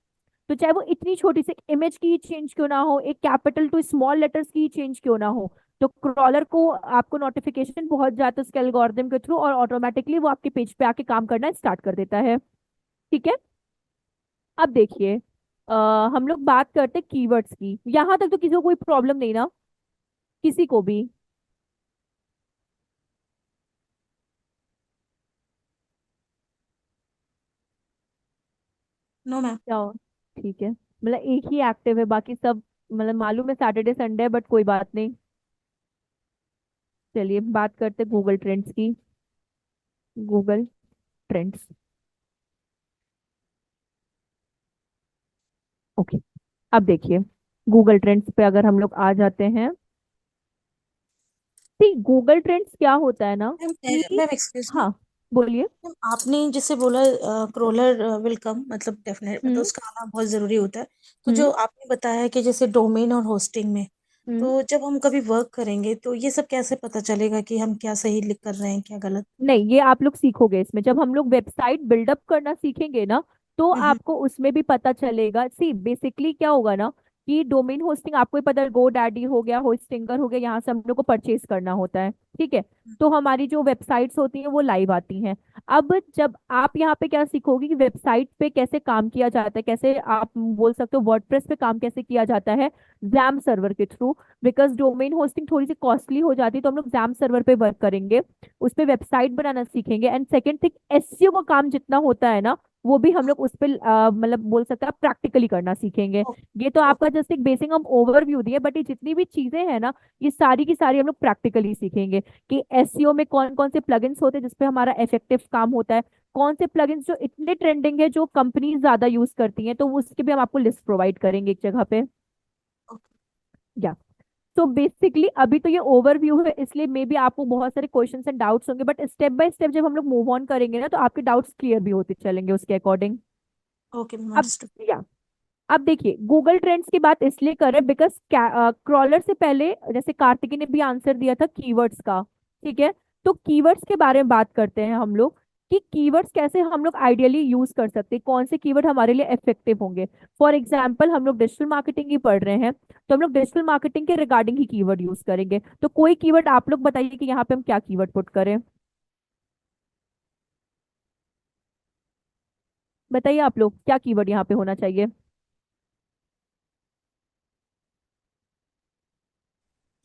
तो चाहे वो इतनी छोटी सी इमेज की चेंज क्यों ना हो, एक कैपिटल टू स्मॉल लेटर्स की चेंज क्यों ना हो, तो क्रॉलर को आपको नोटिफिकेशन पहुंच जाता है उसके एल्गोरिदम के थ्रू, और ऑटोमेटिकली वो आपके पेज पे आके काम करना स्टार्ट कर देता है। ठीक है। अब देखिए, हम लोग बात करते हैं कीवर्ड्स की। यहां तक तो किसी को कोई प्रॉब्लम नहीं ना, किसी को भी? No ma'am. क्या हो? ठीक है, मतलब एक ही एक्टिव है, बाकी सब मतलब मालूम है सैटरडे संडे है, बट कोई बात नहीं। चलिए बात करते हैं गूगल ट्रेंड्स की। Google trends, okay. अब देखिए, गूगल ट्रेंड्स पे अगर हम लोग आ जाते हैं, ठीक, गूगल ट्रेंड्स क्या होता है ना मैम कि, मैम एक्सक्यूज मी। हाँ बोलिए। मैम आपने जैसे बोला क्रोलर विल कम, मतलब डेफिनेट, मतलब हम्म। उसका आना बहुत जरूरी होता है। तो हम्म। जो आपने बताया कि जैसे डोमेन और होस्टिंग में, हम्म। तो जब हम कभी वर्क करेंगे तो ये सब कैसे पता चलेगा कि हम क्या सही लिख कर रहे हैं क्या गलत? नहीं, ये आप लोग सीखोगे इसमें, जब हम लोग वेबसाइट बिल्डअप करना सीखेंगे ना, तो हम्म। आपको उसमें भी पता चलेगा। सी बेसिकली क्या होगा ना, कि डोमेन होस्टिंग आपको ही पता है, गो डैडी हो गया, होस्टिंगर हो गया, यहाँ से हम लोग को परचेज करना होता है। ठीक है। तो हमारी जो वेबसाइट्स होती हैं वो लाइव आती हैं। अब जब आप यहाँ पे क्या सीखोगे कि वेबसाइट पे कैसे काम किया जाता है, कैसे आप बोल सकते हो वर्डप्रेस पे काम कैसे किया जाता है, जैम सर्वर के थ्रू। बिकॉज डोमेन होस्टिंग थोड़ी सी कॉस्टली हो जाती है, तो हम लोग जैम सर्वर पे वर्क करेंगे, उस पे वेबसाइट बनाना सीखेंगे। एंड सेकंड थिंग, एसईओ का काम जितना होता है ना, वो भी हम लोग उस पे मतलब बोल सकते हैं प्रैक्टिकली करना सीखेंगे। ये तो आपका जस्ट एक बेसिक हम ओवरव्यू दिए, बट ये जितनी भी चीजें हैं ना, ये सारी की सारी हम लोग प्रैक्टिकली सीखेंगे कि एसईओ में कौन कौन से प्लगइन्स होते हैं जिसपे हमारा इफेक्टिव काम होता है, कौन से प्लगइन्स जो इतने ट्रेंडिंग है जो कंपनीज ज्यादा यूज करती हैं, तो उसके भी हम आपको लिस्ट प्रोवाइड करेंगे एक जगह पे। या तो बेसिकली अभी तो ये ओवरव्यू है, इसलिए मे बी आपको बहुत सारे क्वेश्चंस एंड डाउट्स होंगे, बट स्टेप बाय स्टेप जब हम लोग मूव ऑन करेंगे ना, तो आपके डाउट्स क्लियर भी होते चलेंगे उसके अकॉर्डिंग। ओके मैम अब अंडरस्टूड। या अब देखिए, गूगल ट्रेंड्स की बात इसलिए कर रहे बिकॉज क्रॉलर से पहले जैसे कार्तिकी ने भी आंसर दिया था कीवर्ड्स का। ठीक है। तो कीवर्ड्स के बारे में बात करते हैं हम लोग, कि कीवर्ड्स कैसे हम लोग आइडियली यूज कर सकते हैं, कौन से कीवर्ड हमारे लिए इफेक्टिव होंगे। फॉर एग्जाम्पल हम लोग डिजिटल मार्केटिंग ही पढ़ रहे हैं, तो हम लोग डिजिटल मार्केटिंग के रिगार्डिंग ही कीवर्ड यूज करेंगे। तो कोई कीवर्ड आप लोग बताइए कि यहाँ पे हम क्या कीवर्ड पुट करें। बताइए आप लोग क्या कीवर्ड यहाँ पे होना चाहिए।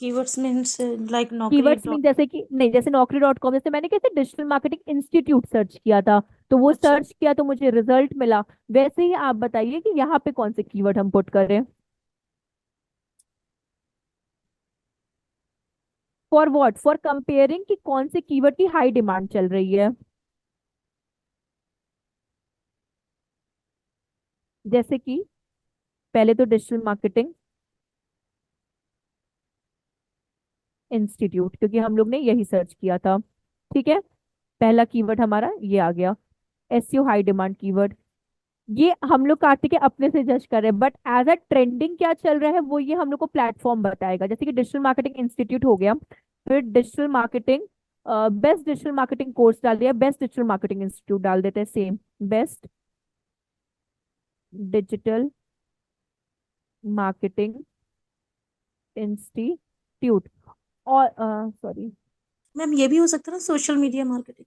कीवर्ड्स मीन्स लाइक नौकरी कीवर्ड्स मीन जैसे कि नहीं, जैसे नौकरी.com, जैसे मैंने कैसे डिजिटल मार्केटिंग इंस्टीट्यूट सर्च किया था, तो वो अच्छा। सर्च किया तो मुझे रिजल्ट मिला। वैसे ही आप बताइए कि यहाँ पे कौन से कीवर्ड हम पुट करें। फॉर व्हाट, फॉर कंपेयरिंग कि कौन से कीवर्ड की हाई डिमांड चल रही है। जैसे कि पहले तो डिजिटल मार्केटिंग, इंस्टीट्यूट, क्योंकि हम लोग ने यही सर्च किया था। ठीक है, पहला कीवर्ड हमारा ये आ गया, एसईओ हाई डिमांड कीवर्ड। ये हम लोग कार्तिक के अपने से जज कर रहे हैं, बट एज अ ट्रेंडिंग क्या चल रहा है वो ये हम लोग को प्लेटफॉर्म बताएगा। जैसे कि डिजिटल मार्केटिंग इंस्टीट्यूट हो गया, फिर digital marketing, best digital marketing course डाल दिया, बेस्ट डिजिटल मार्केटिंग इंस्टीट्यूट डाल देते हैं same, best digital marketing institute. और सॉरी, मैम ये भी हो सकता है ना, सोशल मीडिया मार्केटिंग।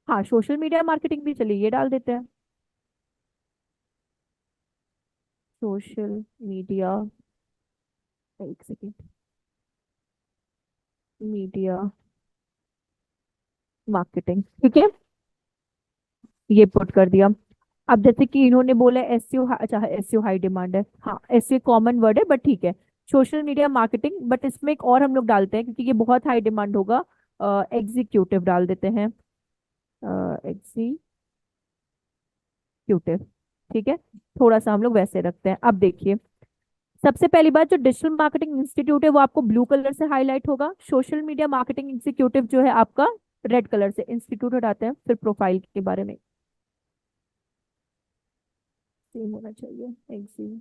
हाँ सोशल मीडिया मार्केटिंग भी चलिए, ये डाल देते हैं, सोशल मीडिया, एक सेकेंड, मीडिया मार्केटिंग। ठीक है, ये पुट कर दिया। अब जैसे कि इन्होंने बोला एसईओ, अच्छा एसईओ हाई डिमांड है, हाँ एसईओ कॉमन वर्ड है बट ठीक है, सोशल मीडिया मार्केटिंग, बट इसमें एक और हम लोग डालते हैं क्योंकि ये बहुत हाई डिमांड होगा, एग्जीक्यूटिव डाल देते हैं, एग्जीक्यूटिव। ठीक है, थोड़ा सा हम लोग वैसे रखते हैं। अब देखिए, सबसे पहली बात, जो डिजिटल मार्केटिंग इंस्टीट्यूट है वो आपको ब्लू कलर से हाईलाइट होगा, सोशल मीडिया मार्केटिंग एग्जीक्यूटिव जो है आपका रेड कलर से। इंस्टीट्यूट हटाते हैं, फिर प्रोफाइल के बारे में सेम होना चाहिए, एग्जीक्यूटिव।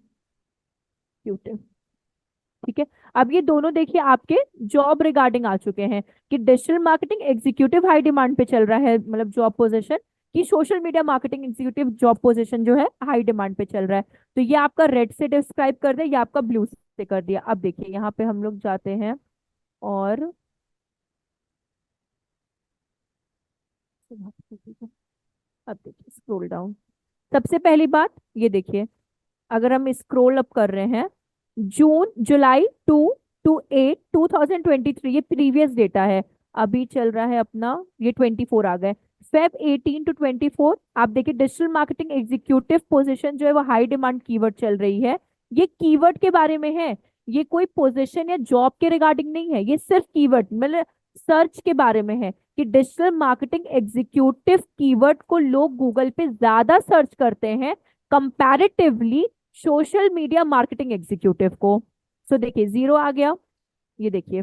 ठीक है, अब ये दोनों देखिए आपके जॉब रिगार्डिंग आ चुके हैं कि digital marketing executive high demand पे चल रहा है, मतलब जॉब पोजीशन, कि social media marketing executive job position जो है हाई डिमांड पे चल रहा है। तो ये आपका रेड से डिस्क्राइब कर दिया, ये आपका ब्लू से कर दिया। अब देखिए यहाँ पे हम लोग जाते हैं और अब देखिए स्क्रॉल डाउन। सबसे पहली बात ये देखिए, अगर हम स्क्रॉल अप कर रहे हैं, जून जुलाई 2 to 8 2023, ये प्रीवियस डेटा है, अभी चल रहा है अपना ये 24 आ गए, फेब 18 to 24। आप देखिए डिजिटल मार्केटिंग एग्जीक्यूटिव पोजीशन जो है वो हाई डिमांड कीवर्ड चल रही है। ये कीवर्ड के बारे में है, ये कोई पोजीशन या जॉब के रिगार्डिंग नहीं है, ये सिर्फ कीवर्ड मतलब सर्च के बारे में है कि डिजिटल मार्केटिंग एग्जीक्यूटिव कीवर्ड को लोग गूगल पे ज्यादा सर्च करते हैं comparatively social media marketing executive को। सो देखिए 0 आ गया, ये देखिए,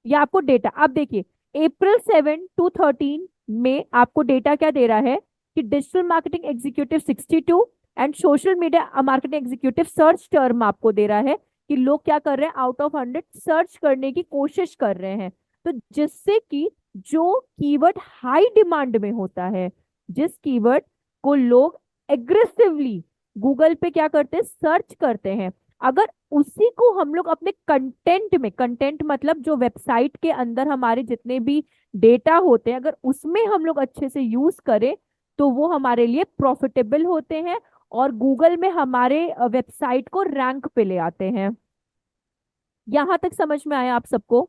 ये आपको डेटा। अब देखिए April 7 to 13 में आपको डेटा क्या दे रहा है कि digital marketing executive 62 and social media marketing executive search term आपको दे रहा है कि लोग क्या कर रहे हैं, आउट ऑफ 100 सर्च करने की कोशिश कर रहे हैं। तो जिससे कि जो कीवर्ड हाई डिमांड में होता है, जिस कीवर्ड को लोग एग्रेसिवली गूगल पे क्या करते हैं, सर्च करते हैं, अगर उसी को हम लोग अपने कंटेंट में, कंटेंट मतलब जो वेबसाइट के अंदर हमारे जितने भी डेटा होते हैं, अगर उसमें हम लोग अच्छे से यूज करें तो वो हमारे लिए प्रॉफिटेबल होते हैं और गूगल में हमारे वेबसाइट को रैंक पे ले आते हैं। यहां तक समझ में आया आप सबको?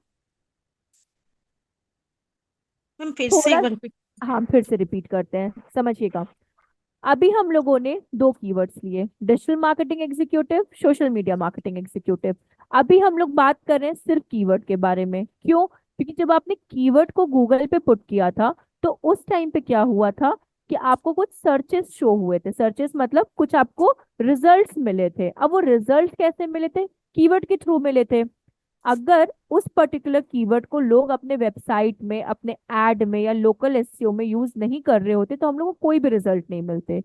मैम फिर से थोड़ा, एक बार repeat। हाँ फिर से रिपीट करते हैं, समझिएगा। अभी हम लोगों ने दो कीवर्ड्स लिए, digital marketing executive, social media marketing executive. अभी हम लोग बात कर रहे हैं सिर्फ कीवर्ड के बारे में। क्यों? क्योंकि जब आपने कीवर्ड को गूगल पे पुट किया था तो उस टाइम पे क्या हुआ था कि आपको कुछ सर्चेस शो हुए थे, सर्चेस मतलब कुछ आपको रिजल्ट्स मिले थे। अब वो रिजल्ट कैसे मिले थे? कीवर्ड के थ्रू मिले थे। अगर उस पर्टिकुलर कीवर्ड को लोग अपने वेबसाइट में, अपने एड में या लोकल एसईओ में यूज नहीं कर रहे होते तो हम लोग को कोई भी रिजल्ट नहीं मिलते।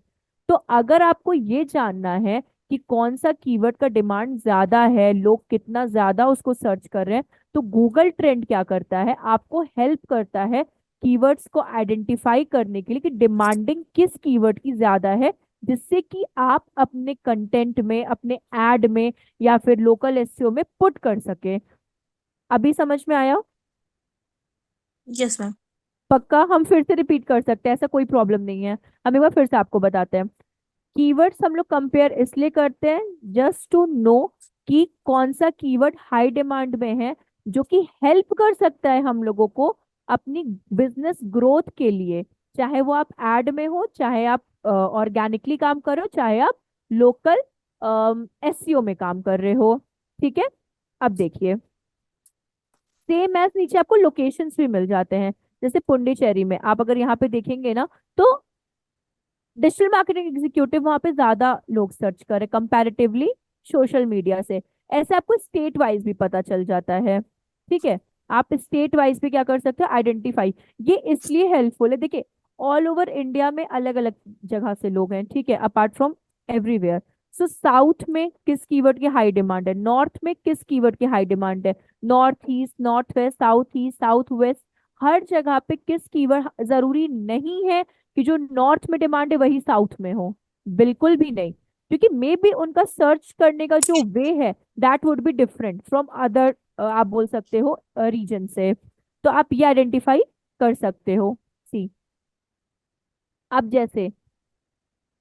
तो अगर आपको ये जानना है कि कौन सा कीवर्ड का डिमांड ज्यादा है, लोग कितना ज्यादा उसको सर्च कर रहे हैं, तो गूगल ट्रेंड क्या करता है, आपको हेल्प करता है कीवर्ड्स को आइडेंटिफाई करने के लिए कि डिमांडिंग किस कीवर्ड की ज्यादा है, जिससे कि आप अपने कंटेंट में, अपने एड में या फिर लोकल एसईओ में पुट कर सके। अभी समझ में आया? Yes ma'am. पक्का? हम फिर से रिपीट कर सकते हैं, ऐसा कोई प्रॉब्लम नहीं है। हम एक बार फिर से आपको बताते हैं। कीवर्ड्स हम लोग कंपेयर इसलिए करते हैं जस्ट टू नो कि कौन सा कीवर्ड हाई डिमांड में है, जो कि हेल्प कर सकता है हम लोगों को अपनी बिजनेस ग्रोथ के लिए, चाहे वो आप एड में हो, चाहे आप ऑर्गेनिकली काम कर रहे हो, चाहे आप लोकल एसईओ में काम कर रहे हो। ठीक है, अब देखिए सेम एज नीचे आपको लोकेशंस भी मिल जाते हैं। जैसे पुंडीचेरी में आप अगर यहाँ पे देखेंगे ना, तो डिजिटल मार्केटिंग एग्जीक्यूटिव वहां पे ज्यादा लोग सर्च कर रहे कंपैरेटिवली सोशल मीडिया से। ऐसे आपको स्टेट वाइज भी पता चल जाता है। ठीक है, आप स्टेट वाइज भी क्या कर सकते हो, आइडेंटिफाई। ये इसलिए हेल्पफुल है, देखिए ऑल ओवर इंडिया में अलग अलग जगह से लोग हैं, ठीक है, apart from everywhere. So south में किस कीवर्ड की हाई डिमांड है, नॉर्थ में किस कीवर्ड की हाई डिमांड है, north east, north west, south east, south west, हर जगह पे किस कीवर्ड, जरूरी नहीं है कि जो नॉर्थ में डिमांड है वही साउथ में हो, बिल्कुल भी नहीं, क्योंकि मे बी उनका सर्च करने का जो वे है that would be different from other, आप बोल सकते हो रीजन से। तो आप ये आइडेंटिफाई कर सकते हो। सी, अब जैसे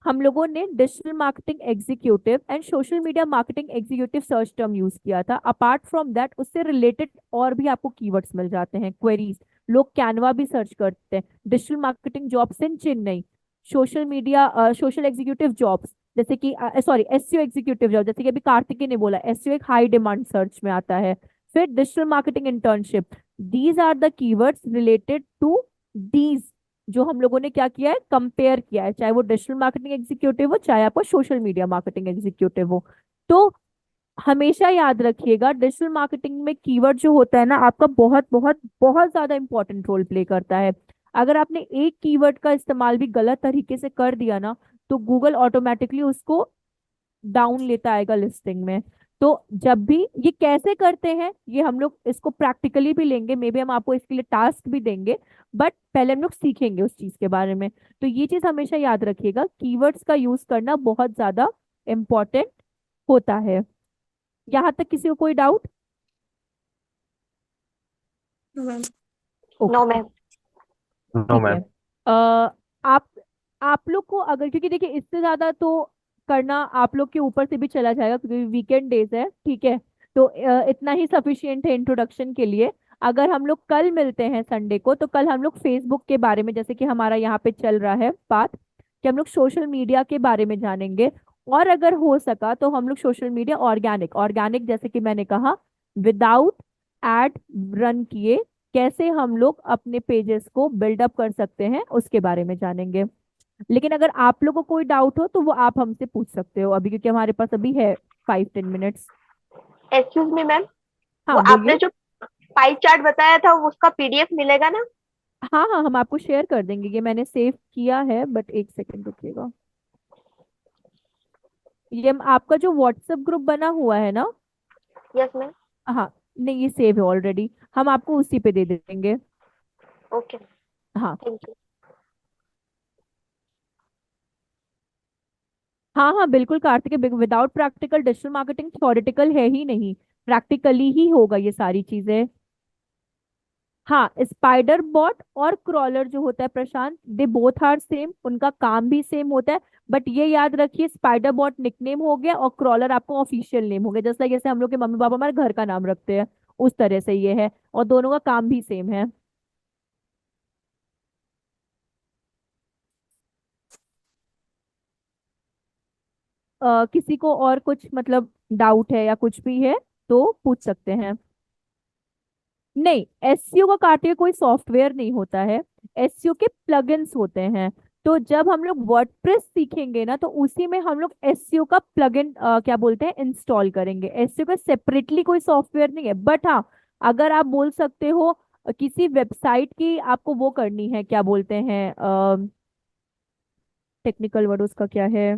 हम लोगों ने digital marketing executive and social media marketing executive search term use किया था, अपार्ट फ्रॉम दैट उससे रिलेटेड और भी आपको कीवर्ड्स मिल जाते हैं, क्वेरीज, लोग कैनवा भी सर्च करते हैं, digital marketing jobs in Chennai, social media social executive jobs, जैसे कि सॉरी एसईओ एग्जीक्यूटिव जॉब, जैसे कि अभी कार्तिकी ने बोला एसईओ एक हाई डिमांड सर्च में आता है। फिर digital marketing internship, these are the keywords related to these, जो हम लोगों ने क्या किया है, कंपेयर किया है, चाहे वो डिजिटल मार्केटिंग एग्जीक्यूटिव हो चाहे आपको सोशल मीडिया मार्केटिंग एग्जीक्यूटिव हो। तो हमेशा याद रखिएगा डिजिटल मार्केटिंग में कीवर्ड जो होता है ना आपका बहुत बहुत बहुत ज्यादा इंपॉर्टेंट रोल प्ले करता है। अगर आपने एक कीवर्ड का इस्तेमाल भी गलत तरीके से कर दिया ना तो गूगल ऑटोमेटिकली उसको डाउन लेता आएगा लिस्टिंग में। तो जब भी ये कैसे करते हैं ये हम लोग इसको प्रैक्टिकली भी लेंगे, मे बी हम आपको इसके लिए टास्क भी देंगे, बट पहले हम लोग सीखेंगे उस चीज के बारे में। तो ये चीज हमेशा याद रखिएगा, कीवर्ड्स का यूज करना बहुत ज्यादा इम्पोर्टेंट होता है। यहाँ तक किसी को कोई doubt? Ma'am. No ma'am. No ठीक है। मैम। आप आप लोग को अगर, क्योंकि देखिए इससे ज्यादा तो करना आप लोग के ऊपर से भी चला जाएगा क्योंकि वीकेंड डेज है, ठीक है, तो इतना ही सफिशियंट है इंट्रोडक्शन के लिए। अगर हम लोग कल मिलते हैं संडे को तो कल हम लोग फेसबुक के बारे में, जैसे कि हमारा यहाँ पे चल रहा है बात, कि हम लोग सोशल मीडिया के बारे में जानेंगे। और अगर हो सका तो हम लोग सोशल मीडिया ऑर्गेनिक ऑर्गेनिक जैसे कि मैंने कहा विदाउट एड रन किए कैसे हम लोग अपने पेजेस को बिल्डअप कर सकते हैं उसके बारे में जानेंगे। लेकिन अगर आप लोगों को कोई डाउट हो तो वो आप हमसे पूछ सकते हो अभी, क्योंकि हमारे पास अभी है 5-10 मिनट्स। एक्सक्यूज मी मैम, वो हाँ आपने बोलिए। जो पाई चार्ट बताया था उसका पीडीएफ मिलेगा ना? हाँ हाँ, हम आपको शेयर कर देंगे, ये मैंने सेव किया है, बट एक सेकंड रुकिएगा। ये आपका जो व्हाट्सएप ग्रुप बना हुआ है ना, यस मैम। हाँ, नहीं ये सेव है ऑलरेडी, हम आपको उसी पे दे देंगे। ओके, हाँ थैंक यू। हाँ हाँ बिल्कुल Kartik, without practical digital marketing theoretical है ही नहीं, प्रैक्टिकली ही होगा ये सारी चीजें। हाँ, स्पाइडर बॉट और क्रॉलर जो होता है प्रशांत, दे बोथ आर सेम, उनका काम भी सेम होता है। बट ये याद रखिए स्पाइडर बॉट निकनेम हो गया और क्रॉलर आपको ऑफिशियल नेम हो गया, जैसे जैसे हम लोग के मम्मी पापा हमारे घर का नाम रखते हैं उस तरह से ये है, और दोनों का काम भी सेम है। किसी को और कुछ मतलब डाउट है या कुछ भी है तो पूछ सकते हैं। नहीं, एसईओ का कार्टिया कोई सॉफ्टवेयर नहीं होता है, एसईओ के प्लगइन्स होते हैं। तो जब हम लोग वर्डप्रेस सीखेंगे ना तो उसी में हम लोग एसईओ का प्लगइन क्या बोलते हैं इंस्टॉल करेंगे, एसईओ का सेपरेटली कोई सॉफ्टवेयर नहीं है। बट हाँ, अगर आप बोल सकते हो किसी वेबसाइट की आपको वो करनी है, क्या बोलते हैं टेक्निकल वर्ड उसका क्या है,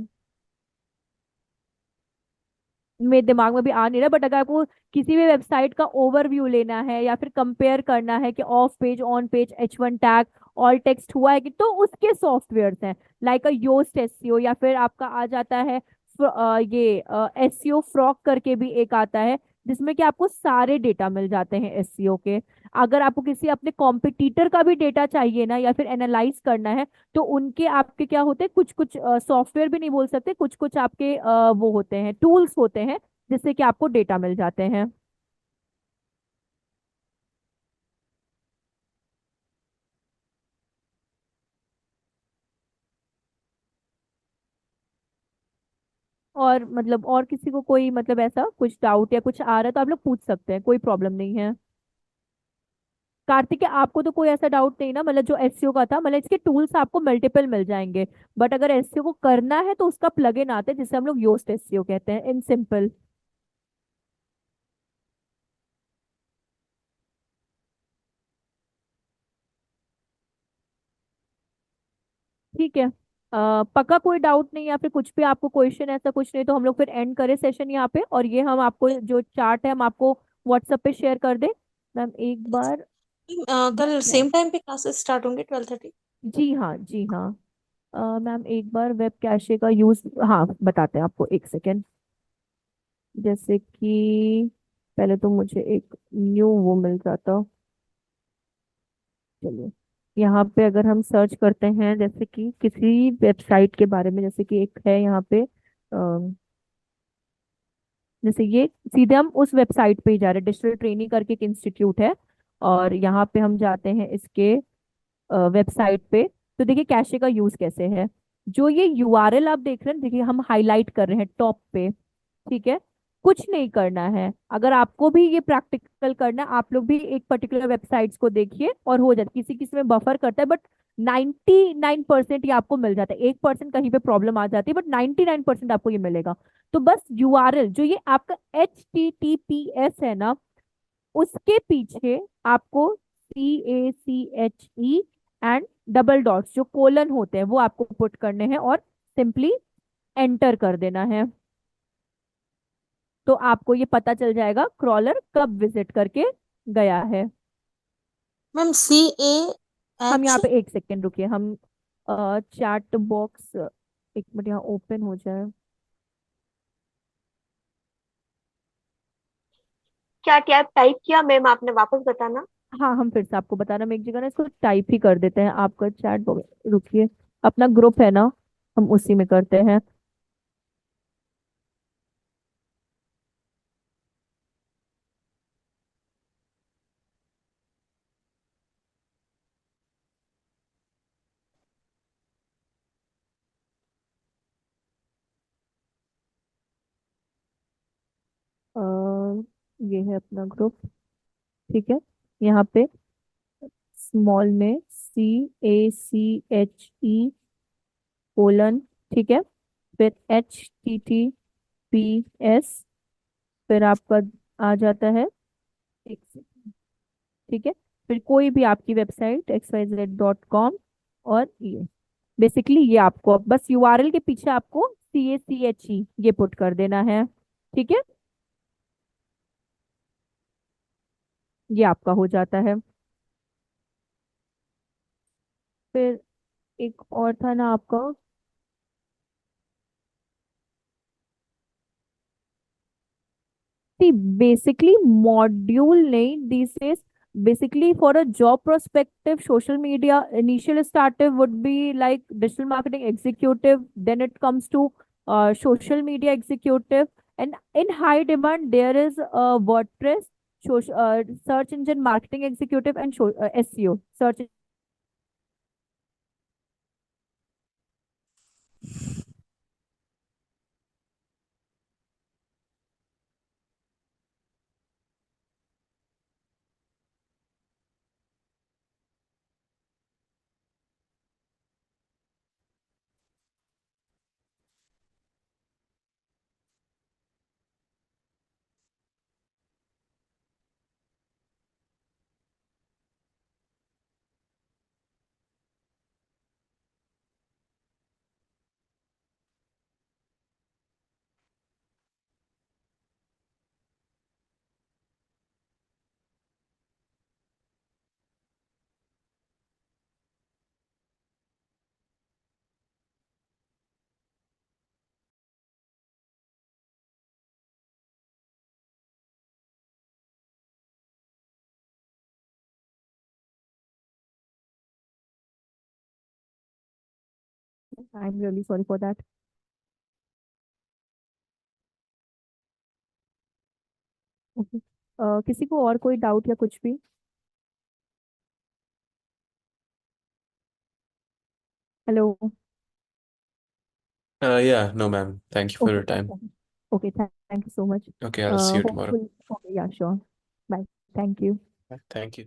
मेरे दिमाग में भी आ नहीं रहा, बट अगर आपको किसी भी वेबसाइट का ओवरव्यू लेना है या फिर कंपेयर करना है कि of page on page H1 tag all text हुआ है कि, तो उसके सॉफ्टवेयर्स हैं, लाइक अ योस्ट एसईओ, या फिर आपका आ जाता है ये एसईओ फ्रॉक करके भी एक आता है जिसमें कि आपको सारे डेटा मिल जाते हैं एसईओ के। अगर आपको किसी अपने कॉम्पिटिटर का भी डेटा चाहिए ना या फिर एनालाइज करना है तो उनके आपके क्या होते हैं, कुछ कुछ सॉफ्टवेयर भी नहीं बोल सकते, कुछ कुछ आपके वो होते हैं, टूल्स होते हैं जिससे कि आपको डेटा मिल जाते हैं। और मतलब और किसी को कोई मतलब ऐसा कुछ डाउट या कुछ आ रहा है तो आप लोग पूछ सकते हैं, कोई प्रॉब्लम नहीं है। कार्तिक आपको तो कोई ऐसा डाउट नहीं ना, मतलब जो एसईओ का था, मतलब इसके टूल्स आपको मल्टीपल मिल जाएंगे, बट अगर एसईओ को करना है तो उसका प्लगइन आता है जिसे हम लोग योस्ट एसईओ कहते हैं इन सिंपल। ठीक है। पक्का कोई डाउट नहीं, या फिर कुछ भी आपको क्वेश्चन ऐसा कुछ नहीं, तो हम लोग फिर एंड करें सेशन यहाँ पे, और ये हम आपको जो चार्ट है हम आपको व्हाट्सएप पे शेयर कर दें। मैम एक बार कल क्या- सेम टाइम पे क्लासेस स्टार्ट होंगे 12:30। जी हाँ, जी हाँ। मैम एक बार वेब कैशे का यूज, हाँ बताते हैं आपको, एक सेकेंड। जैसे कि पहले तो मुझे एक न्यू वो मिल जाता। चलिए, यहाँ पे अगर हम सर्च करते हैं जैसे कि किसी वेबसाइट के बारे में, जैसे कि एक है यहाँ पे, जैसे ये सीधे हम उस वेबसाइट पे ही जा रहे हैं, डिजिटल ट्रेनिंग करके एक इंस्टीट्यूट है, और यहाँ पे हम जाते हैं इसके वेबसाइट पे। तो देखिए कैशे का यूज कैसे है। जो ये यूआरएल आप देख रहे हैं, देखिए हम हाईलाइट कर रहे हैं टॉप पे, ठीक है। कुछ नहीं करना है, अगर आपको भी ये प्रैक्टिकल करना है, आप लोग भी एक पर्टिकुलर वेबसाइट्स को देखिए और हो जाता है। किसी किसी में बफर करता है, बट 99% ये आपको मिल जाता है। 1% कहीं पे प्रॉब्लम आ जाती है, बट 99% आपको ये मिलेगा। तो बस यूआरएल जो ये आपका HTTPS है ना, उसके पीछे आपको CACHE एंड डबल डॉट्स जो कोलन होते हैं वो आपको पुट करने हैं, और सिंपली एंटर कर देना है। तो आपको ये पता चल जाएगा क्रॉलर कब विजिट करके गया है। मैम हम यहाँ CAH। पे एक सेकेंड रुकिए, हम चैट बॉक्स एक मिनट यहाँ ओपन हो जाए। क्या क्या टाइप किया मैम आपने, वापस बताना। हाँ, हम फिर से आपको बता रहे हैं, हम एक जगह ना इसको टाइप ही कर देते हैं, आपका चैट बॉक्स रुकिए, अपना ग्रुप है ना, हम उसी में करते हैं। अ, ये है अपना ग्रुप, ठीक है। यहाँ पे स्मॉल में CACHE ठीक है, फिर HTTPS, फिर आपका आ जाता है, एक सेकंड, ठीक है, फिर कोई भी आपकी वेबसाइट xyz.com, और ये बेसिकली ये आपको अब बस यूआरएल के पीछे आपको CACHE ये पुट कर देना है, ठीक है। ये आपका हो जाता है। फिर एक और था ना आपका, see basically module नहीं, this is basically for a job perspective. Social media initial startup would be like digital marketing executive, then it comes to social media executive, and in high demand there is WordPress, social, search engine marketing executive, and SEO search. I'm really sorry for that. Okay. किसी को और कोई डाउट या कुछ भी? Hello? Yeah, no, ma'am. Thank you for Okay. your time. Okay, thank you so much. Okay, I'll see you tomorrow. Hopefully, okay, yeah, sure. Bye. Thank you. Thank you.